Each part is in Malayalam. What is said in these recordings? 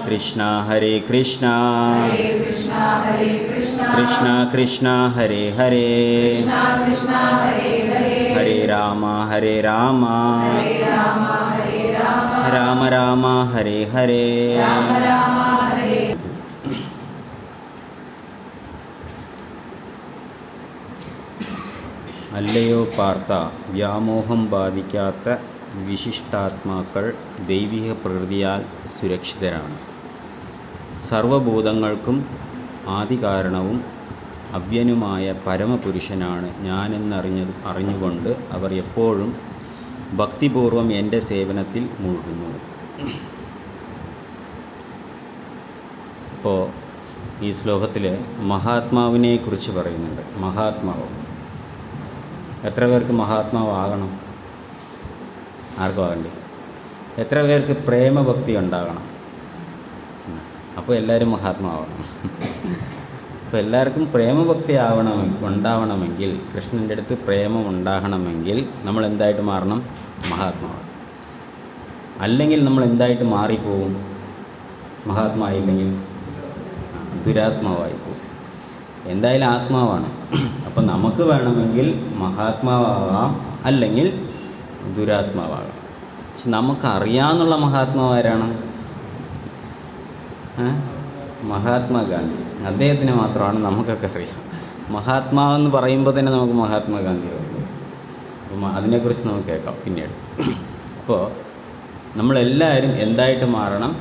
കൃഷ്ണ ഹരേ കൃഷ്ണ കൃഷ്ണ കൃഷ്ണ ഹരേ ഹരേ ഹരേ രാമ രാമ രാമ ഹരേ ഹരേ. അല്ലയോ പാർത്ഥ, വ്യാമോഹം ബാധിക്കാത്ത വിശിഷ്ടാത്മാക്കൾ ദൈവിക പ്രകൃതിയാൽ സുരക്ഷിതരാണ്. സർവഭൂതങ്ങൾക്കും ആദികാരണവും അവ്യനുമായ പരമപുരുഷനാണ് ഞാനെന്നറിഞ്ഞുകൊണ്ട് അവർ എപ്പോഴും ഭക്തിപൂർവം എൻ്റെ സേവനത്തിൽ മുഴുകുന്നു. ഇപ്പോൾ ഈ ശ്ലോകത്തിൽ മഹാത്മാവിനെ കുറിച്ച് പറയുന്നുണ്ട്. മഹാത്മാവ് എത്ര പേർക്ക് മഹാത്മാവാകണം? ആർക്കും ആകണ്ടേ? എത്ര പേർക്ക് പ്രേമഭക്തി ഉണ്ടാകണം? അപ്പോൾ എല്ലാവരും മഹാത്മാവാകണം. അപ്പോൾ എല്ലാവർക്കും പ്രേമഭക്തി ഉണ്ടാവണമെങ്കിൽ, കൃഷ്ണൻ്റെ അടുത്ത് പ്രേമം ഉണ്ടാകണമെങ്കിൽ നമ്മൾ എന്തായിട്ട് മാറണം? മഹാത്മാവ്. അല്ലെങ്കിൽ നമ്മൾ എന്തായിട്ട് മാറിപ്പോവും? മഹാത്മാവില്ലെങ്കിൽ ദുരാത്മാവായി പോകും. എന്തായാലും ആത്മാവാണ്. അപ്പം നമുക്ക് വേണമെങ്കിൽ മഹാത്മാവാകാം, അല്ലെങ്കിൽ ദുരാത്മാവാകാം. പക്ഷെ നമുക്കറിയാമെന്നുള്ള മഹാത്മാവ് ആരാണ്? മഹാത്മാഗാന്ധി. അദ്ദേഹത്തിന് മാത്രമാണ് നമുക്കൊക്കെ അറിയാം. മഹാത്മാവെന്ന് പറയുമ്പോൾ തന്നെ നമുക്ക് മഹാത്മാഗാന്ധി അറിയാം. അപ്പം അതിനെക്കുറിച്ച് നമുക്ക് കേൾക്കാം പിന്നീട്. അപ്പോൾ നമ്മളെല്ലാവരും എന്തായിട്ട് മാറണം?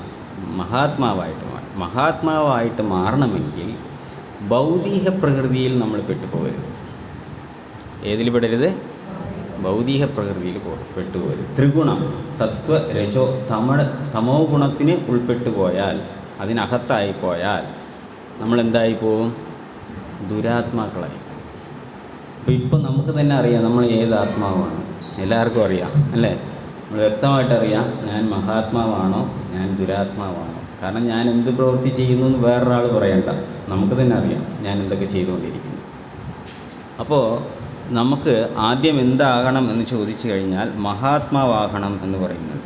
മഹാത്മാവായിട്ട് മാറണം. മഹാത്മാവായിട്ട് മാറണമെങ്കിൽ ഭൗതിക പ്രകൃതിയിൽ നമ്മൾ പെട്ടുപോകരുത്. ഏതിൽ പെടരുത്? ഭൗതിക പ്രകൃതിയിൽ പെട്ടുപോകരുത്. ത്രിഗുണം, സത്വ രജോ തമോ ഗുണത്തിന് ഉൾപ്പെട്ടു പോയാൽ, അതിനകത്തായി പോയാൽ നമ്മളെന്തായി പോവും? ദുരാത്മാക്കളായി. അപ്പോൾ ഇപ്പം നമുക്ക് തന്നെ അറിയാം നമ്മൾ ഏത് ആത്മാവാണ്. എല്ലാവർക്കും അറിയാം അല്ലേ? നമ്മൾ വ്യക്തമായിട്ടറിയാം ഞാൻ മഹാത്മാവാണോ ഞാൻ ദുരാത്മാവാണോ. കാരണം ഞാൻ എന്ത് പ്രവൃത്തി ചെയ്യുന്നു എന്ന് വേറൊരാൾ പറയണ്ട, നമുക്ക് തന്നെ അറിയാം ഞാൻ എന്തൊക്കെ ചെയ്തുകൊണ്ടിരിക്കുന്നു. അപ്പോൾ നമുക്ക് ആദ്യം എന്താകണം എന്ന് ചോദിച്ചു കഴിഞ്ഞാൽ മഹാത്മാവാകണം എന്ന് പറയുന്നത്.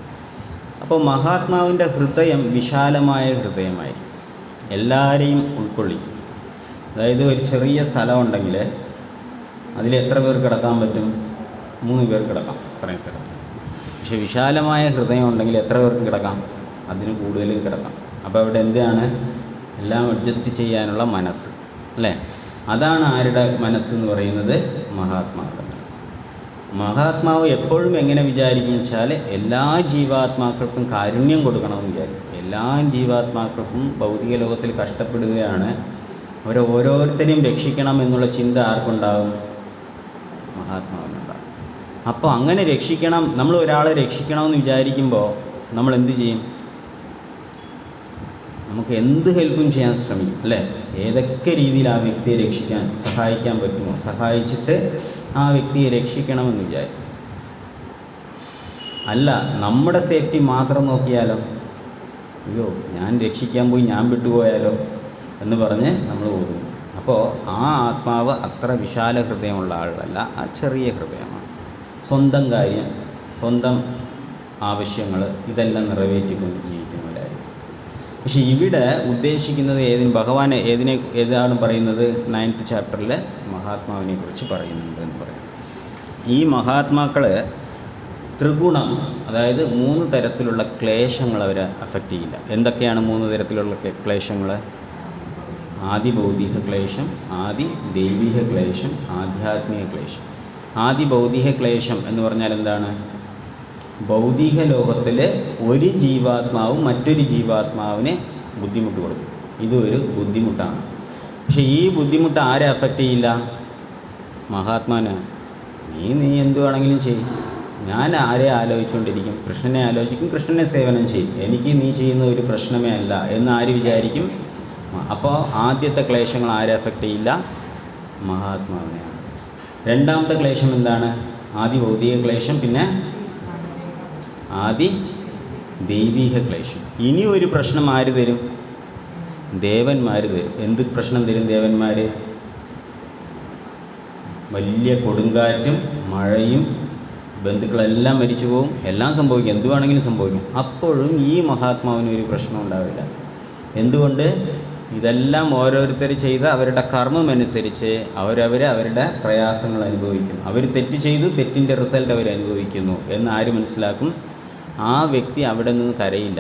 അപ്പോൾ മഹാത്മാവിൻ്റെ ഹൃദയം വിശാലമായ ഹൃദയമായിരിക്കും, എല്ലാവരെയും ഉൾക്കൊള്ളിക്കും. അതായത് ഒരു ചെറിയ സ്ഥലമുണ്ടെങ്കിൽ അതിൽ എത്ര പേർ കിടക്കാൻ പറ്റും? 3 പേർ കിടക്കാം, അത്രയും സ്ഥലം. പക്ഷെ വിശാലമായ ഹൃദയം ഉണ്ടെങ്കിൽ എത്ര പേർക്ക് കിടക്കാം? അതിന് കൂടുതലും കിടക്കാം. അപ്പോൾ അവിടെ എന്താണ്? എല്ലാം അഡ്ജസ്റ്റ് ചെയ്യാനുള്ള മനസ്സ് അല്ലേ? അതാണ് ആരുടെ മനസ്സെന്ന് പറയുന്നത്? മഹാത്മാവിൻ്റെ മനസ്സ്. മഹാത്മാവ് എപ്പോഴും എങ്ങനെ വിചാരിക്കും വെച്ചാൽ എല്ലാ ജീവാത്മാക്കൾക്കും കാരുണ്യം കൊടുക്കണമെന്ന് വിചാരിക്കും. എല്ലാ ജീവാത്മാക്കൾക്കും ഭൗതിക ലോകത്തിൽ കഷ്ടപ്പെടുകയാണ്, അവരെ ഓരോരുത്തരെയും രക്ഷിക്കണം എന്നുള്ള ചിന്ത ആർക്കുണ്ടാകും? മഹാത്മാവിനുണ്ടാകും. അപ്പോൾ അങ്ങനെ രക്ഷിക്കണം, നമ്മൾ ഒരാളെ രക്ഷിക്കണമെന്ന് വിചാരിക്കുമ്പോൾ നമ്മൾ എന്ത് ചെയ്യും? നമുക്ക് എന്ത് ഹെൽപ്പും ചെയ്യാൻ ശ്രമിക്കും അല്ലേ? ഏതൊക്കെ രീതിയിൽ ആ വ്യക്തിയെ സഹായിക്കാൻ പറ്റുമോ സഹായിച്ചിട്ട് ആ വ്യക്തിയെ രക്ഷിക്കണമെന്ന് വിചാരിക്കും. അല്ല, നമ്മുടെ സേഫ്റ്റി മാത്രം നോക്കിയാലോ? അയ്യോ ഞാൻ രക്ഷിക്കാൻ പോയി ഞാൻ വിട്ടുപോയാലോ എന്ന് പറഞ്ഞ് നമ്മൾ ഓടുന്നു. അപ്പോൾ ആ ആത്മാവ് അത്ര വിശാല ഹൃദയമുള്ള ആളല്ല, ആ ചെറിയ ഹൃദയമാണ്. സ്വന്തം കാര്യം, സ്വന്തം ആവശ്യങ്ങൾ ഇതെല്ലാം നിറവേറ്റിക്കൊണ്ട് ജീവിക്കുന്നവരായിരിക്കും. പക്ഷെ ഇവിടെ ഉദ്ദേശിക്കുന്നത് ഭഗവാൻ ഏതാണ് പറയുന്നത്? 9th ചാപ്റ്ററിൽ മഹാത്മാവിനെ കുറിച്ച് പറയുന്നുണ്ട് എന്ന് പറയും. ഈ മഹാത്മാക്കൾ ത്രിഗുണം, അതായത് 3 തരത്തിലുള്ള ക്ലേശങ്ങൾ അവരെ അഫക്റ്റ് ചെയ്യില്ല. എന്തൊക്കെയാണ് 3 തരത്തിലുള്ള ക്ലേശങ്ങൾ? ആദി ഭൗതിക ക്ലേശം, ആദി ദൈവിക ക്ലേശം, ആധ്യാത്മിക ക്ലേശം. ആദി ഭൗതിക ക്ലേശം എന്ന് പറഞ്ഞാൽ എന്താണ്? ഭൗതിക ലോകത്തിൽ ഒരു ജീവാത്മാവും മറ്റൊരു ജീവാത്മാവിന് ബുദ്ധിമുട്ട് കൊടുക്കും. ഇതൊരു ബുദ്ധിമുട്ടാണ്. പക്ഷേ ഈ ബുദ്ധിമുട്ട് ആരെ അഫക്റ്റ് ചെയ്യില്ല? മഹാത്മാന്. നീ എന്തു വേണമെങ്കിലും ചെയ്യും, ഞാൻ ആരെ ആലോചിച്ചുകൊണ്ടിരിക്കും? കൃഷ്ണനെ ആലോചിക്കും, കൃഷ്ണനെ സേവനം ചെയ്യും, എനിക്ക് നീ ചെയ്യുന്ന ഒരു പ്രശ്നമേ അല്ല എന്ന് ആര് വിചാരിക്കും? അപ്പോൾ ആദ്യത്തെ ക്ലേശങ്ങൾ ആരെ അഫക്റ്റ് ചെയ്യില്ല? മഹാത്മാവിനെയാണ്. രണ്ടാമത്തെ ക്ലേശം എന്താണ്? ആദി ഭൗതിക ക്ലേശം, പിന്നെ ആദി ദൈവിക ക്ലേശം. ഇനി ഒരു പ്രശ്നം ആര് തരും? ദേവന്മാർ തരും. എന്ത് പ്രശ്നം തരും ദേവന്മാർ? വലിയ കൊടുങ്കാറ്റും മഴയും, ബന്ധുക്കളെല്ലാം മരിച്ചു പോകും, എല്ലാം സംഭവിക്കും, എന്ത് വേണമെങ്കിലും സംഭവിക്കും. അപ്പോഴും ഈ മഹാത്മാവിന് ഒരു പ്രശ്നം ഉണ്ടാവില്ല. എന്തുകൊണ്ട്? ഇതെല്ലാം ഓരോരുത്തർ ചെയ്ത് അവരുടെ കർമ്മമനുസരിച്ച് അവരുടെ പ്രയാസങ്ങൾ അനുഭവിക്കും. അവർ തെറ്റ് ചെയ്തു, തെറ്റിൻ്റെ റിസൾട്ട് അവർ അനുഭവിക്കുന്നു എന്ന് ആര് മനസ്സിലാക്കും? ആ വ്യക്തി അവിടെ നിന്ന് കരയില്ല.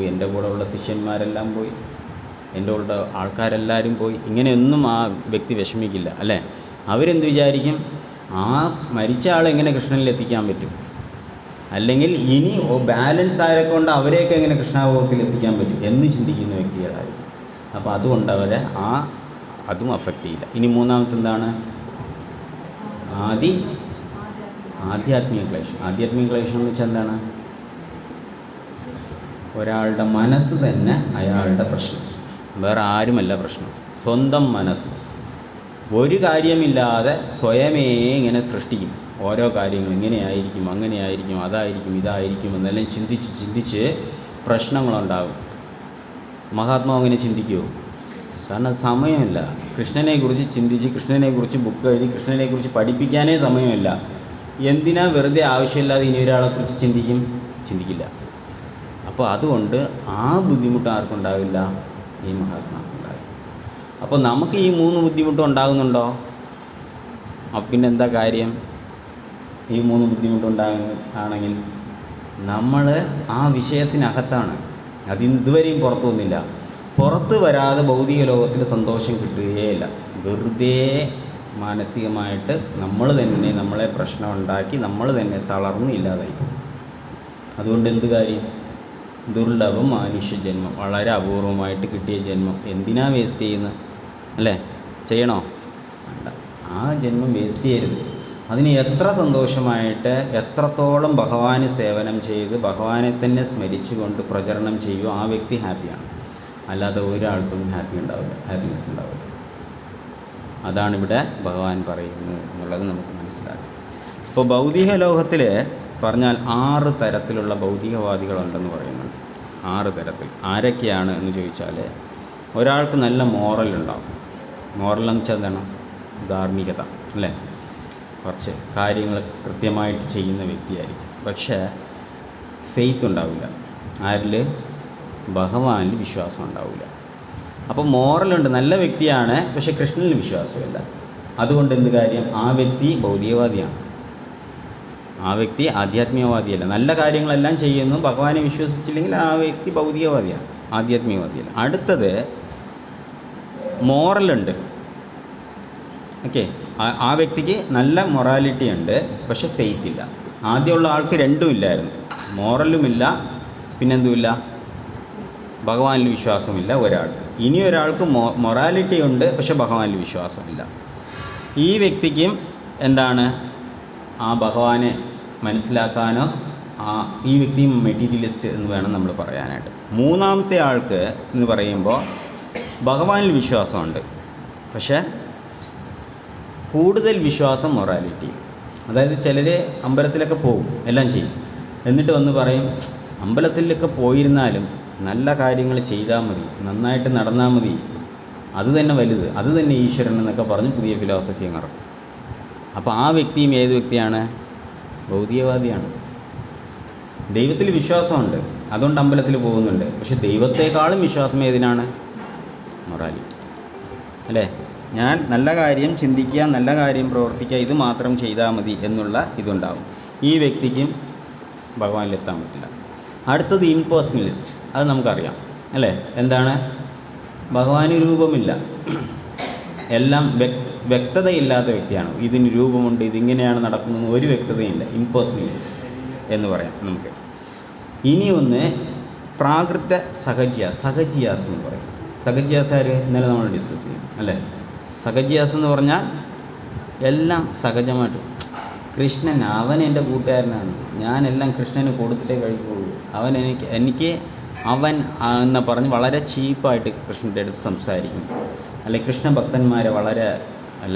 എൻ്റെ കൂടെ ഉള്ള ശിഷ്യന്മാരെല്ലാം പോയി, എൻ്റെ കൂടെ ആൾക്കാരെല്ലാവരും പോയി, ഇങ്ങനെയൊന്നും ആ വ്യക്തി വിഷമിക്കില്ല, അല്ലേ? അവരെന്ത് വിചാരിക്കും? ആ മരിച്ച ആളെങ്ങനെ കൃഷ്ണനിൽ എത്തിക്കാൻ പറ്റും, അല്ലെങ്കിൽ ഇനി ബാലൻസ് ആരെ കൊണ്ട് അവരെയൊക്കെ എങ്ങനെ കൃഷ്ണാഭോഗത്തിൽ എത്തിക്കാൻ പറ്റും എന്ന് ചിന്തിക്കുന്ന വ്യക്തികളായിരിക്കും. അപ്പോൾ അതുകൊണ്ട് അവരെ അതും അഫക്റ്റ് ചെയ്യില്ല. ഇനി മൂന്നാമത്തെ എന്താണ്? ആധ്യാത്മിക ക്ലേശം. ആധ്യാത്മിക ക്ലേശം എന്ന് വെച്ചാൽ എന്താണ്? ഒരാളുടെ മനസ്സ് തന്നെ അയാളുടെ പ്രശ്നം, വേറെ ആരുമല്ല പ്രശ്നം. സ്വന്തം മനസ്സ് ഒരു കാര്യമില്ലാതെ സ്വയമേ ഇങ്ങനെ സൃഷ്ടിക്കും ഓരോ കാര്യങ്ങൾ. ഇങ്ങനെയായിരിക്കും, അങ്ങനെയായിരിക്കും, അതായിരിക്കും, ഇതായിരിക്കും എന്നെല്ലാം ചിന്തിച്ച് പ്രശ്നങ്ങളുണ്ടാകും. മഹാത്മാവ് അങ്ങനെ ചിന്തിക്കുമോ? കാരണം അത് സമയമില്ല. കൃഷ്ണനെക്കുറിച്ച് ചിന്തിച്ച്, കൃഷ്ണനെക്കുറിച്ച് ബുക്ക് എഴുതി, കൃഷ്ണനെക്കുറിച്ച് പഠിപ്പിക്കാനേ സമയമില്ല. എന്തിനാ വെറുതെ ആവശ്യമില്ലാതെ ഇനി ഒരാളെക്കുറിച്ച് ചിന്തിക്കില്ല. അപ്പോൾ അതുകൊണ്ട് ആ ബുദ്ധിമുട്ട് ആർക്കുണ്ടാവില്ല? ഈ മഹാത്മാക്കുണ്ടാവില്ല. അപ്പോൾ നമുക്ക് ഈ 3 ബുദ്ധിമുട്ടും ഉണ്ടാകുന്നുണ്ടോ? അപ്പം പിന്നെ എന്താ കാര്യം? ഈ 3 ബുദ്ധിമുട്ടുണ്ടാകുകയാണെങ്കിൽ നമ്മൾ ആ വിഷയത്തിനകത്താണ്. ഇതുവരെയും പുറത്തു വന്നില്ല. പുറത്ത് വരാതെ ഭൗതിക ലോകത്തിൽ സന്തോഷം കിട്ടുകയില്ല. വെറുതെ മാനസികമായിട്ട് നമ്മൾ തന്നെ നമ്മളെ പ്രശ്നം ഉണ്ടാക്കി നമ്മൾ തന്നെ തളർന്ന് ഇല്ലാതായി. അതുകൊണ്ട് എന്ത് കാര്യം? ദുർലഭം മനുഷ്യ ജന്മം, വളരെ അപൂർവമായിട്ട് കിട്ടിയ ജന്മം എന്തിനാ വേസ്റ്റ് ചെയ്യുന്നത്? അല്ലേ? ചെയ്യണോ? വേണ്ട. ആ ജന്മം വേസ്റ്റ് ചെയ്യരുത്. അതിന് എത്ര സന്തോഷമായിട്ട് എത്രത്തോളം ഭഗവാന് സേവനം ചെയ്ത് ഭഗവാനെ തന്നെ സ്മരിച്ചുകൊണ്ട് പ്രചരണം ചെയ്യുമോ ആ വ്യക്തി ഹാപ്പിയാണ്. അല്ലാതെ ഒരാൾക്കും ഹാപ്പിനെസ് ഉണ്ടാവില്ല. അതാണിവിടെ ഭഗവാൻ പറയുന്നത് എന്നുള്ളത് നമുക്ക് മനസ്സിലാക്കാം. ഇപ്പോൾ ഭൗതിക ലോകത്തിൽ പറഞ്ഞാൽ 6 തരത്തിലുള്ള ഭൗതികവാദികളുണ്ടെന്ന് പറയുന്നുണ്ട്. 6 തരത്തിൽ. ആരൊക്കെയാണ് എന്ന് ചോദിച്ചാൽ, ഒരാൾക്ക് നല്ല മോറൽ ഉണ്ടാവും. മോറൽ എന്ന് വെച്ചാൽ എന്താണ്? ധാർമ്മികത, അല്ലേ? കുറച്ച് കാര്യങ്ങൾ കൃത്യമായിട്ട് ചെയ്യുന്ന വ്യക്തിയായിരിക്കും. പക്ഷേ ഫെയ്ത്ത് ഉണ്ടാവില്ല. ആരിൽ? ഭഗവാനിൽ വിശ്വാസം ഉണ്ടാവില്ല. അപ്പോൾ മോറലുണ്ട്, നല്ല വ്യക്തിയാണ്, പക്ഷേ കൃഷ്ണനിൽ വിശ്വാസമില്ല. അതുകൊണ്ട് എന്ത് കാര്യം? ആ വ്യക്തി ഭൗതികവാദിയാണ്. ആ വ്യക്തി ആധ്യാത്മികവാദിയല്ല. നല്ല കാര്യങ്ങളെല്ലാം ചെയ്യുന്നു, ഭഗവാനെ വിശ്വസിച്ചില്ലെങ്കിൽ ആ വ്യക്തി ഭൗതികവാദിയാണ്, ആധ്യാത്മികവാദിയല്ല. അടുത്തത് മോറലുണ്ട്. ഓക്കെ, ആ വ്യക്തിക്ക് നല്ല മൊറാലിറ്റി ഉണ്ട്, പക്ഷെ ഫെയ്ത്ത് ഇല്ല. ആദ്യമുള്ള ആൾക്ക് രണ്ടും ഇല്ലായിരുന്നു, മോറലുമില്ല, പിന്നെന്തുമില്ല? ഭഗവാനിൽ വിശ്വാസമില്ല ഒരാൾക്ക്. ഇനി ഒരാൾക്ക് മൊറാലിറ്റി ഉണ്ട്, പക്ഷെ ഭഗവാനിൽ വിശ്വാസമില്ല. ഈ വ്യക്തിക്കും എന്താണ്? ആ ഭഗവാനെ മനസ്സിലാക്കാനോ ഈ വ്യക്തിയും മെറ്റീരിയലിസ്റ്റ് എന്ന് വേണം നമ്മൾ പറയാനായിട്ട്. മൂന്നാമത്തെ ആൾക്ക് എന്ന് പറയുമ്പോൾ ഭഗവാനിൽ വിശ്വാസമുണ്ട്, പക്ഷേ കൂടുതൽ വിശ്വാസം മൊറാലിറ്റി. അതായത് ചിലർ അമ്പലത്തിലൊക്കെ പോകും, എല്ലാം ചെയ്യും, എന്നിട്ട് വന്ന് പറയും അമ്പലത്തിലൊക്കെ പോയിരുന്നാലും നല്ല കാര്യങ്ങൾ ചെയ്താൽ മതി, നന്നായിട്ട് നടന്നാൽ മതി, അത് തന്നെ വലുത്, അത് തന്നെ ഈശ്വരൻ എന്നൊക്കെ പറഞ്ഞ് പുതിയ ഫിലോസഫി ഇറക്കും. അപ്പോൾ ആ വ്യക്തിയും ഏത് വ്യക്തിയാണ്? ഭൗതികവാദിയാണ്. ദൈവത്തിൽ വിശ്വാസമുണ്ട്, അതുകൊണ്ട് അമ്പലത്തിൽ പോകുന്നുണ്ട്, പക്ഷെ ദൈവത്തെക്കാളും വിശ്വാസം ഏതിനാണ്? മൊറാലിറ്റി, അല്ലേ? ഞാൻ നല്ല കാര്യം ചിന്തിക്കുക, നല്ല കാര്യം പ്രവർത്തിക്കുക, ഇത് മാത്രം ചെയ്താൽ മതി എന്നുള്ള ഇതുണ്ടാവും. ഈ വ്യക്തിക്കും ഭഗവാനിലെത്താൻ പറ്റില്ല. അടുത്തത് ഇംപേഴ്സണലിസ്റ്റ്. അത് നമുക്കറിയാം, അല്ലേ? എന്താണ്? ഭഗവാന് രൂപമില്ല, എല്ലാം വ്യക്തതയില്ലാത്ത വ്യക്തിയാണ്. ഇതിന് രൂപമുണ്ട്, ഇതിങ്ങനെയാണ് നടക്കുന്നത്, ഒരു വ്യക്തതയില്ല. ഇംപേഴ്സണലിസ്റ്റ് എന്ന് പറയാം നമുക്ക്. ഇനി ഒന്ന് പ്രാകൃത സഹജിയാസ് എന്ന് പറയും. സഹജിയാസ് ആര്? ഇന്നലെ നമ്മൾ ഡിസ്കസ് ചെയ്യും, അല്ലേ? സഹജിയാസ് എന്ന് പറഞ്ഞാൽ എല്ലാം സഹജമായിട്ട്, കൃഷ്ണൻ അവൻ എൻ്റെ കൂട്ടുകാരനാണ്, ഞാനെല്ലാം കൃഷ്ണന് കൊടുത്തിട്ടേ കഴിക്കുള്ളൂ, അവൻ എനിക്ക് അവൻ എന്ന് പറഞ്ഞ് വളരെ ചീപ്പായിട്ട് കൃഷ്ണൻ്റെ അടുത്ത് സംസാരിക്കും. അല്ലെങ്കിൽ കൃഷ്ണ ഭക്തന്മാരെ വളരെ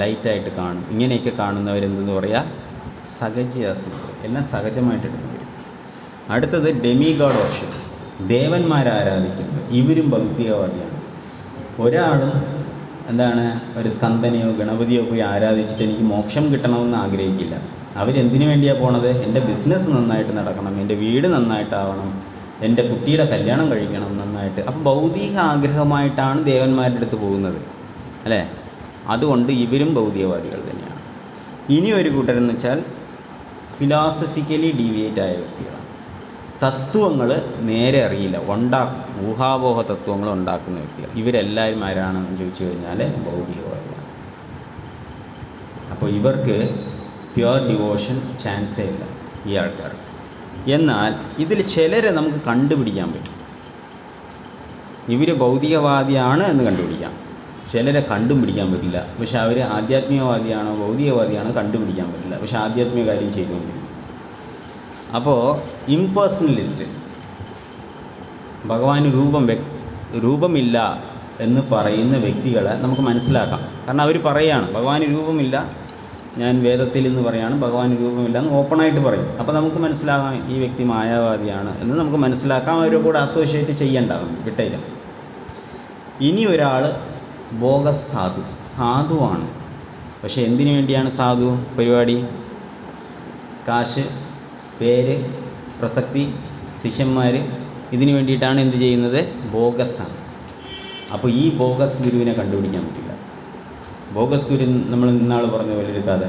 ലൈറ്റായിട്ട് കാണും. ഇങ്ങനെയൊക്കെ കാണുന്നവരെന്തെന്ന് പറയുക? സഹജിയാസ്. എല്ലാം സഹജമായിട്ട് എടുക്കും. അടുത്തത് ഡെമിഗോഡ് വർഷിപ്പ്, ദേവന്മാരെ ആരാധിക്കുന്നത്. ഇവരും ഭൗതികവാദിയാണ്. ഒരാളും എന്താണ് ഒരു സ്കന്ദനെയോ ഗണപതിയോ പോയി ആരാധിച്ചിട്ട് എനിക്ക് മോക്ഷം കിട്ടണമെന്ന് ആഗ്രഹിക്കില്ല. അവരെന്തിനു വേണ്ടിയാണ് പോണത്? എൻ്റെ ബിസിനസ് നന്നായിട്ട് നടക്കണം, എൻ്റെ വീട് നന്നായിട്ടാവണം, എൻ്റെ കുട്ടിയുടെ കല്യാണം കഴിക്കണം നന്നായിട്ട്. അപ്പോൾ ഭൗതിക ആഗ്രഹമായിട്ടാണ് ദേവന്മാരുടെ അടുത്ത് പോകുന്നത് അല്ലേ? അതുകൊണ്ട് ഇവരും ഭൗതികവാദികൾ തന്നെയാണ്. ഇനി ഒരു കൂട്ടരെന്ന് വെച്ചാൽ ഫിലോസഫിക്കലി ഡീവിയേറ്റ് ആയ വ്യക്തികളാണ്. തത്വങ്ങൾ നേരെ അറിയില്ല, ഉണ്ടാക്കും, ഊഹാപോഹ തത്വങ്ങൾ ഉണ്ടാക്കുന്ന വ്യക്തികൾ. ഇവരെല്ലാവരും ആരാണെന്ന് ചോദിച്ചു കഴിഞ്ഞാൽ ഭൗതികവാദികളാണ്. അപ്പോൾ ഇവർക്ക് പ്യുവർ ഡിവോഷൻ ചാൻസേ ഇല്ല ഈ ആൾക്കാർക്ക്. എന്നാൽ ഇതിൽ ചിലരെ നമുക്ക് കണ്ടുപിടിക്കാൻ പറ്റും. ഇവർ ഭൗതികവാദിയാണ് എന്ന് കണ്ടുപിടിക്കാം. ചിലരെ കണ്ടുപിടിക്കാൻ പറ്റില്ല. പക്ഷെ അവർ ആധ്യാത്മികവാദിയാണോ ഭൗതികവാദിയാണോ കണ്ടുപിടിക്കാൻ പറ്റില്ല. പക്ഷെ ആധ്യാത്മിക കാര്യം ചെയ്തുകൊണ്ടിരിക്കും. അപ്പോൾ ഇംപേഴ്സണലിസ്റ്റ്, ഭഗവാന് രൂപമില്ല എന്ന് പറയുന്ന വ്യക്തികളെ നമുക്ക് മനസ്സിലാക്കാം. കാരണം അവർ പറയുകയാണ് ഭഗവാന് രൂപമില്ല, ഞാൻ വേദത്തിൽ നിന്ന് പറയുകയാണ് ഭഗവാന് രൂപമില്ല എന്ന് ഓപ്പണായിട്ട് പറയും. അപ്പോൾ നമുക്ക് മനസ്സിലാകാം ഈ വ്യക്തി മായാവാദിയാണ് എന്ന് നമുക്ക് മനസ്സിലാക്കാം. അവരുടെ കൂടെ അസോസിയേറ്റ് ചെയ്യേണ്ട, വിട്ടേക്കാം. ഇനി ഒരാൾ ബോഗസ് സാധുവാണ്. പക്ഷേ എന്തിനു വേണ്ടിയാണ് സാധു പരിപാടി? കാശ്, പേര്, പ്രസക്തി, ശിഷ്യന്മാർ, ഇതിനു വേണ്ടിയിട്ടാണ് എന്ത് ചെയ്യുന്നത്? ബോഗസാണ്. അപ്പോൾ ഈ ബോഗസ് ഗുരുവിനെ കണ്ടുപിടിക്കാൻ പറ്റില്ല. ബോഗസ് ഗുരു നമ്മൾ ഇന്നാൾ പറഞ്ഞ പോലെ ഒരു കഥ.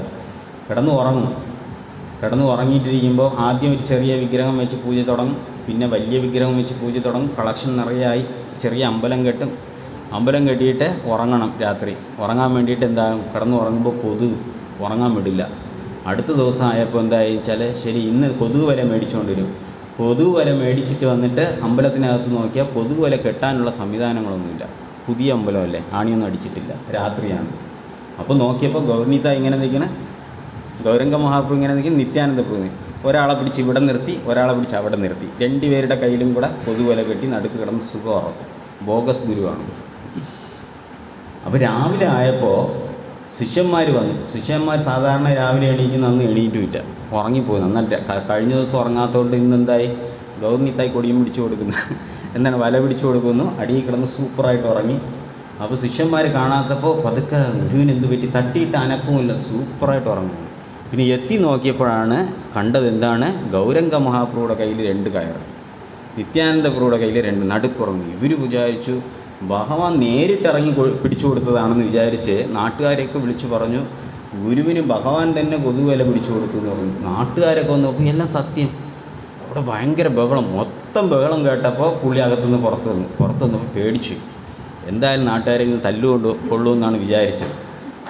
കിടന്നു ഉറങ്ങിയിട്ടിരിക്കുമ്പോൾ ആദ്യം ഒരു ചെറിയ വിഗ്രഹം വെച്ച് പൂജ തുടങ്ങും, പിന്നെ വലിയ വിഗ്രഹം വെച്ച് പൂജ തുടങ്ങും, കളക്ഷൻ നിറയായി ചെറിയ അമ്പലം കെട്ടും. അമ്പലം കെട്ടിയിട്ട് ഉറങ്ങണം. രാത്രി ഉറങ്ങാൻ വേണ്ടിയിട്ട് എന്താകും? കിടന്നു ഉറങ്ങുമ്പോൾ കൊതുക്, ഉറങ്ങാൻ വിടില്ല. അടുത്ത ദിവസം ആയപ്പോൾ എന്തായി വെച്ചാൽ, ശരി ഇന്ന് കൊതുക് വല മേടിച്ചുകൊണ്ട് വരും. കൊതുക് വല മേടിച്ചിട്ട് വന്നിട്ട് അമ്പലത്തിനകത്ത് നോക്കിയാൽ കൊതുക് വല കെട്ടാനുള്ള സംവിധാനങ്ങളൊന്നുമില്ല. പുതിയ അമ്പലമല്ലേ, ആണിയൊന്നും അടിച്ചിട്ടില്ല, രാത്രിയാണ്. അപ്പോൾ നോക്കിയപ്പോൾ ഗൗർണിത ഇങ്ങനെ നിൽക്കണ, ഗൗരംഗ മഹാപ്രഭു ഇങ്ങനെ നിൽക്കും, നിത്യാനന്ദ പ്രഭു ഒരാളെ പിടിച്ച് ഇവിടെ നിർത്തി, ഒരാളെ പിടിച്ച് അവിടെ നിർത്തി. രണ്ടുപേരുടെ കയ്യിലും കൂടെ കൊതുക് വല കെട്ടി നടുക്ക് കിടന്ന് സുഖം ഉറക്കും. ബോഗസ് ഗുരുവാണ്. അപ്പോൾ രാവിലെ ആയപ്പോൾ ശിഷ്യന്മാർ വന്നു. ശിഷ്യന്മാർ സാധാരണ രാവിലെ എണീക്കുന്ന അന്ന് എണീറ്റുമില്ല, ഉറങ്ങിപ്പോയി. നന്നായിട്ട് കഴിഞ്ഞ ദിവസം ഉറങ്ങാത്തതുകൊണ്ട് ഇന്നെന്തായി? ഗൗർണിത്തായി കൊടിയും പിടിച്ചു കൊടുക്കുന്നു, എന്താണ് വല പിടിച്ചു കൊടുക്കുന്നു, അടിയിൽ കിടന്ന് സൂപ്പറായിട്ട് ഉറങ്ങി. അപ്പോൾ ശിഷ്യന്മാർ കാണാത്തപ്പോൾ പതുക്കെ ഗുരുവിന് എന്ത് പറ്റി? തട്ടിയിട്ട് അനക്കവുമില്ല, സൂപ്പറായിട്ട് ഉറങ്ങുന്നു. പിന്നെ എത്തി നോക്കിയപ്പോഴാണ് കണ്ടത് എന്താണ്? ഗൗരംഗ മഹാപ്രഭുയുടെ കയ്യിൽ 2 കയറ്, നിത്യാനന്ദ പ്രഭുയുടെ കയ്യിൽ 2, നടുക്കുറങ്ങി. ഇവർ വിചാരിച്ചു ഭഗവാൻ നേരിട്ടിറങ്ങി പിടിച്ചു കൊടുത്തതാണെന്ന് വിചാരിച്ച് നാട്ടുകാരെയൊക്കെ വിളിച്ചു പറഞ്ഞു, ഗുരുവിന് ഭഗവാൻ തന്നെ കൊതുകുവല പിടിച്ചു കൊടുത്തു എന്ന് പറഞ്ഞു. നാട്ടുകാരൊക്കെ വന്ന് നോക്കും, എല്ലാം സത്യം. അവിടെ ഭയങ്കര ബഹളം, മൊത്തം ബഹളം കേട്ടപ്പോൾ പുള്ളി അകത്തുനിന്ന് പുറത്ത് വന്നപ്പോൾ പേടിച്ചു. എന്തായാലും നാട്ടുകാരെ ഇന്ന് കൊള്ളുമെന്നാണ് വിചാരിച്ചത്.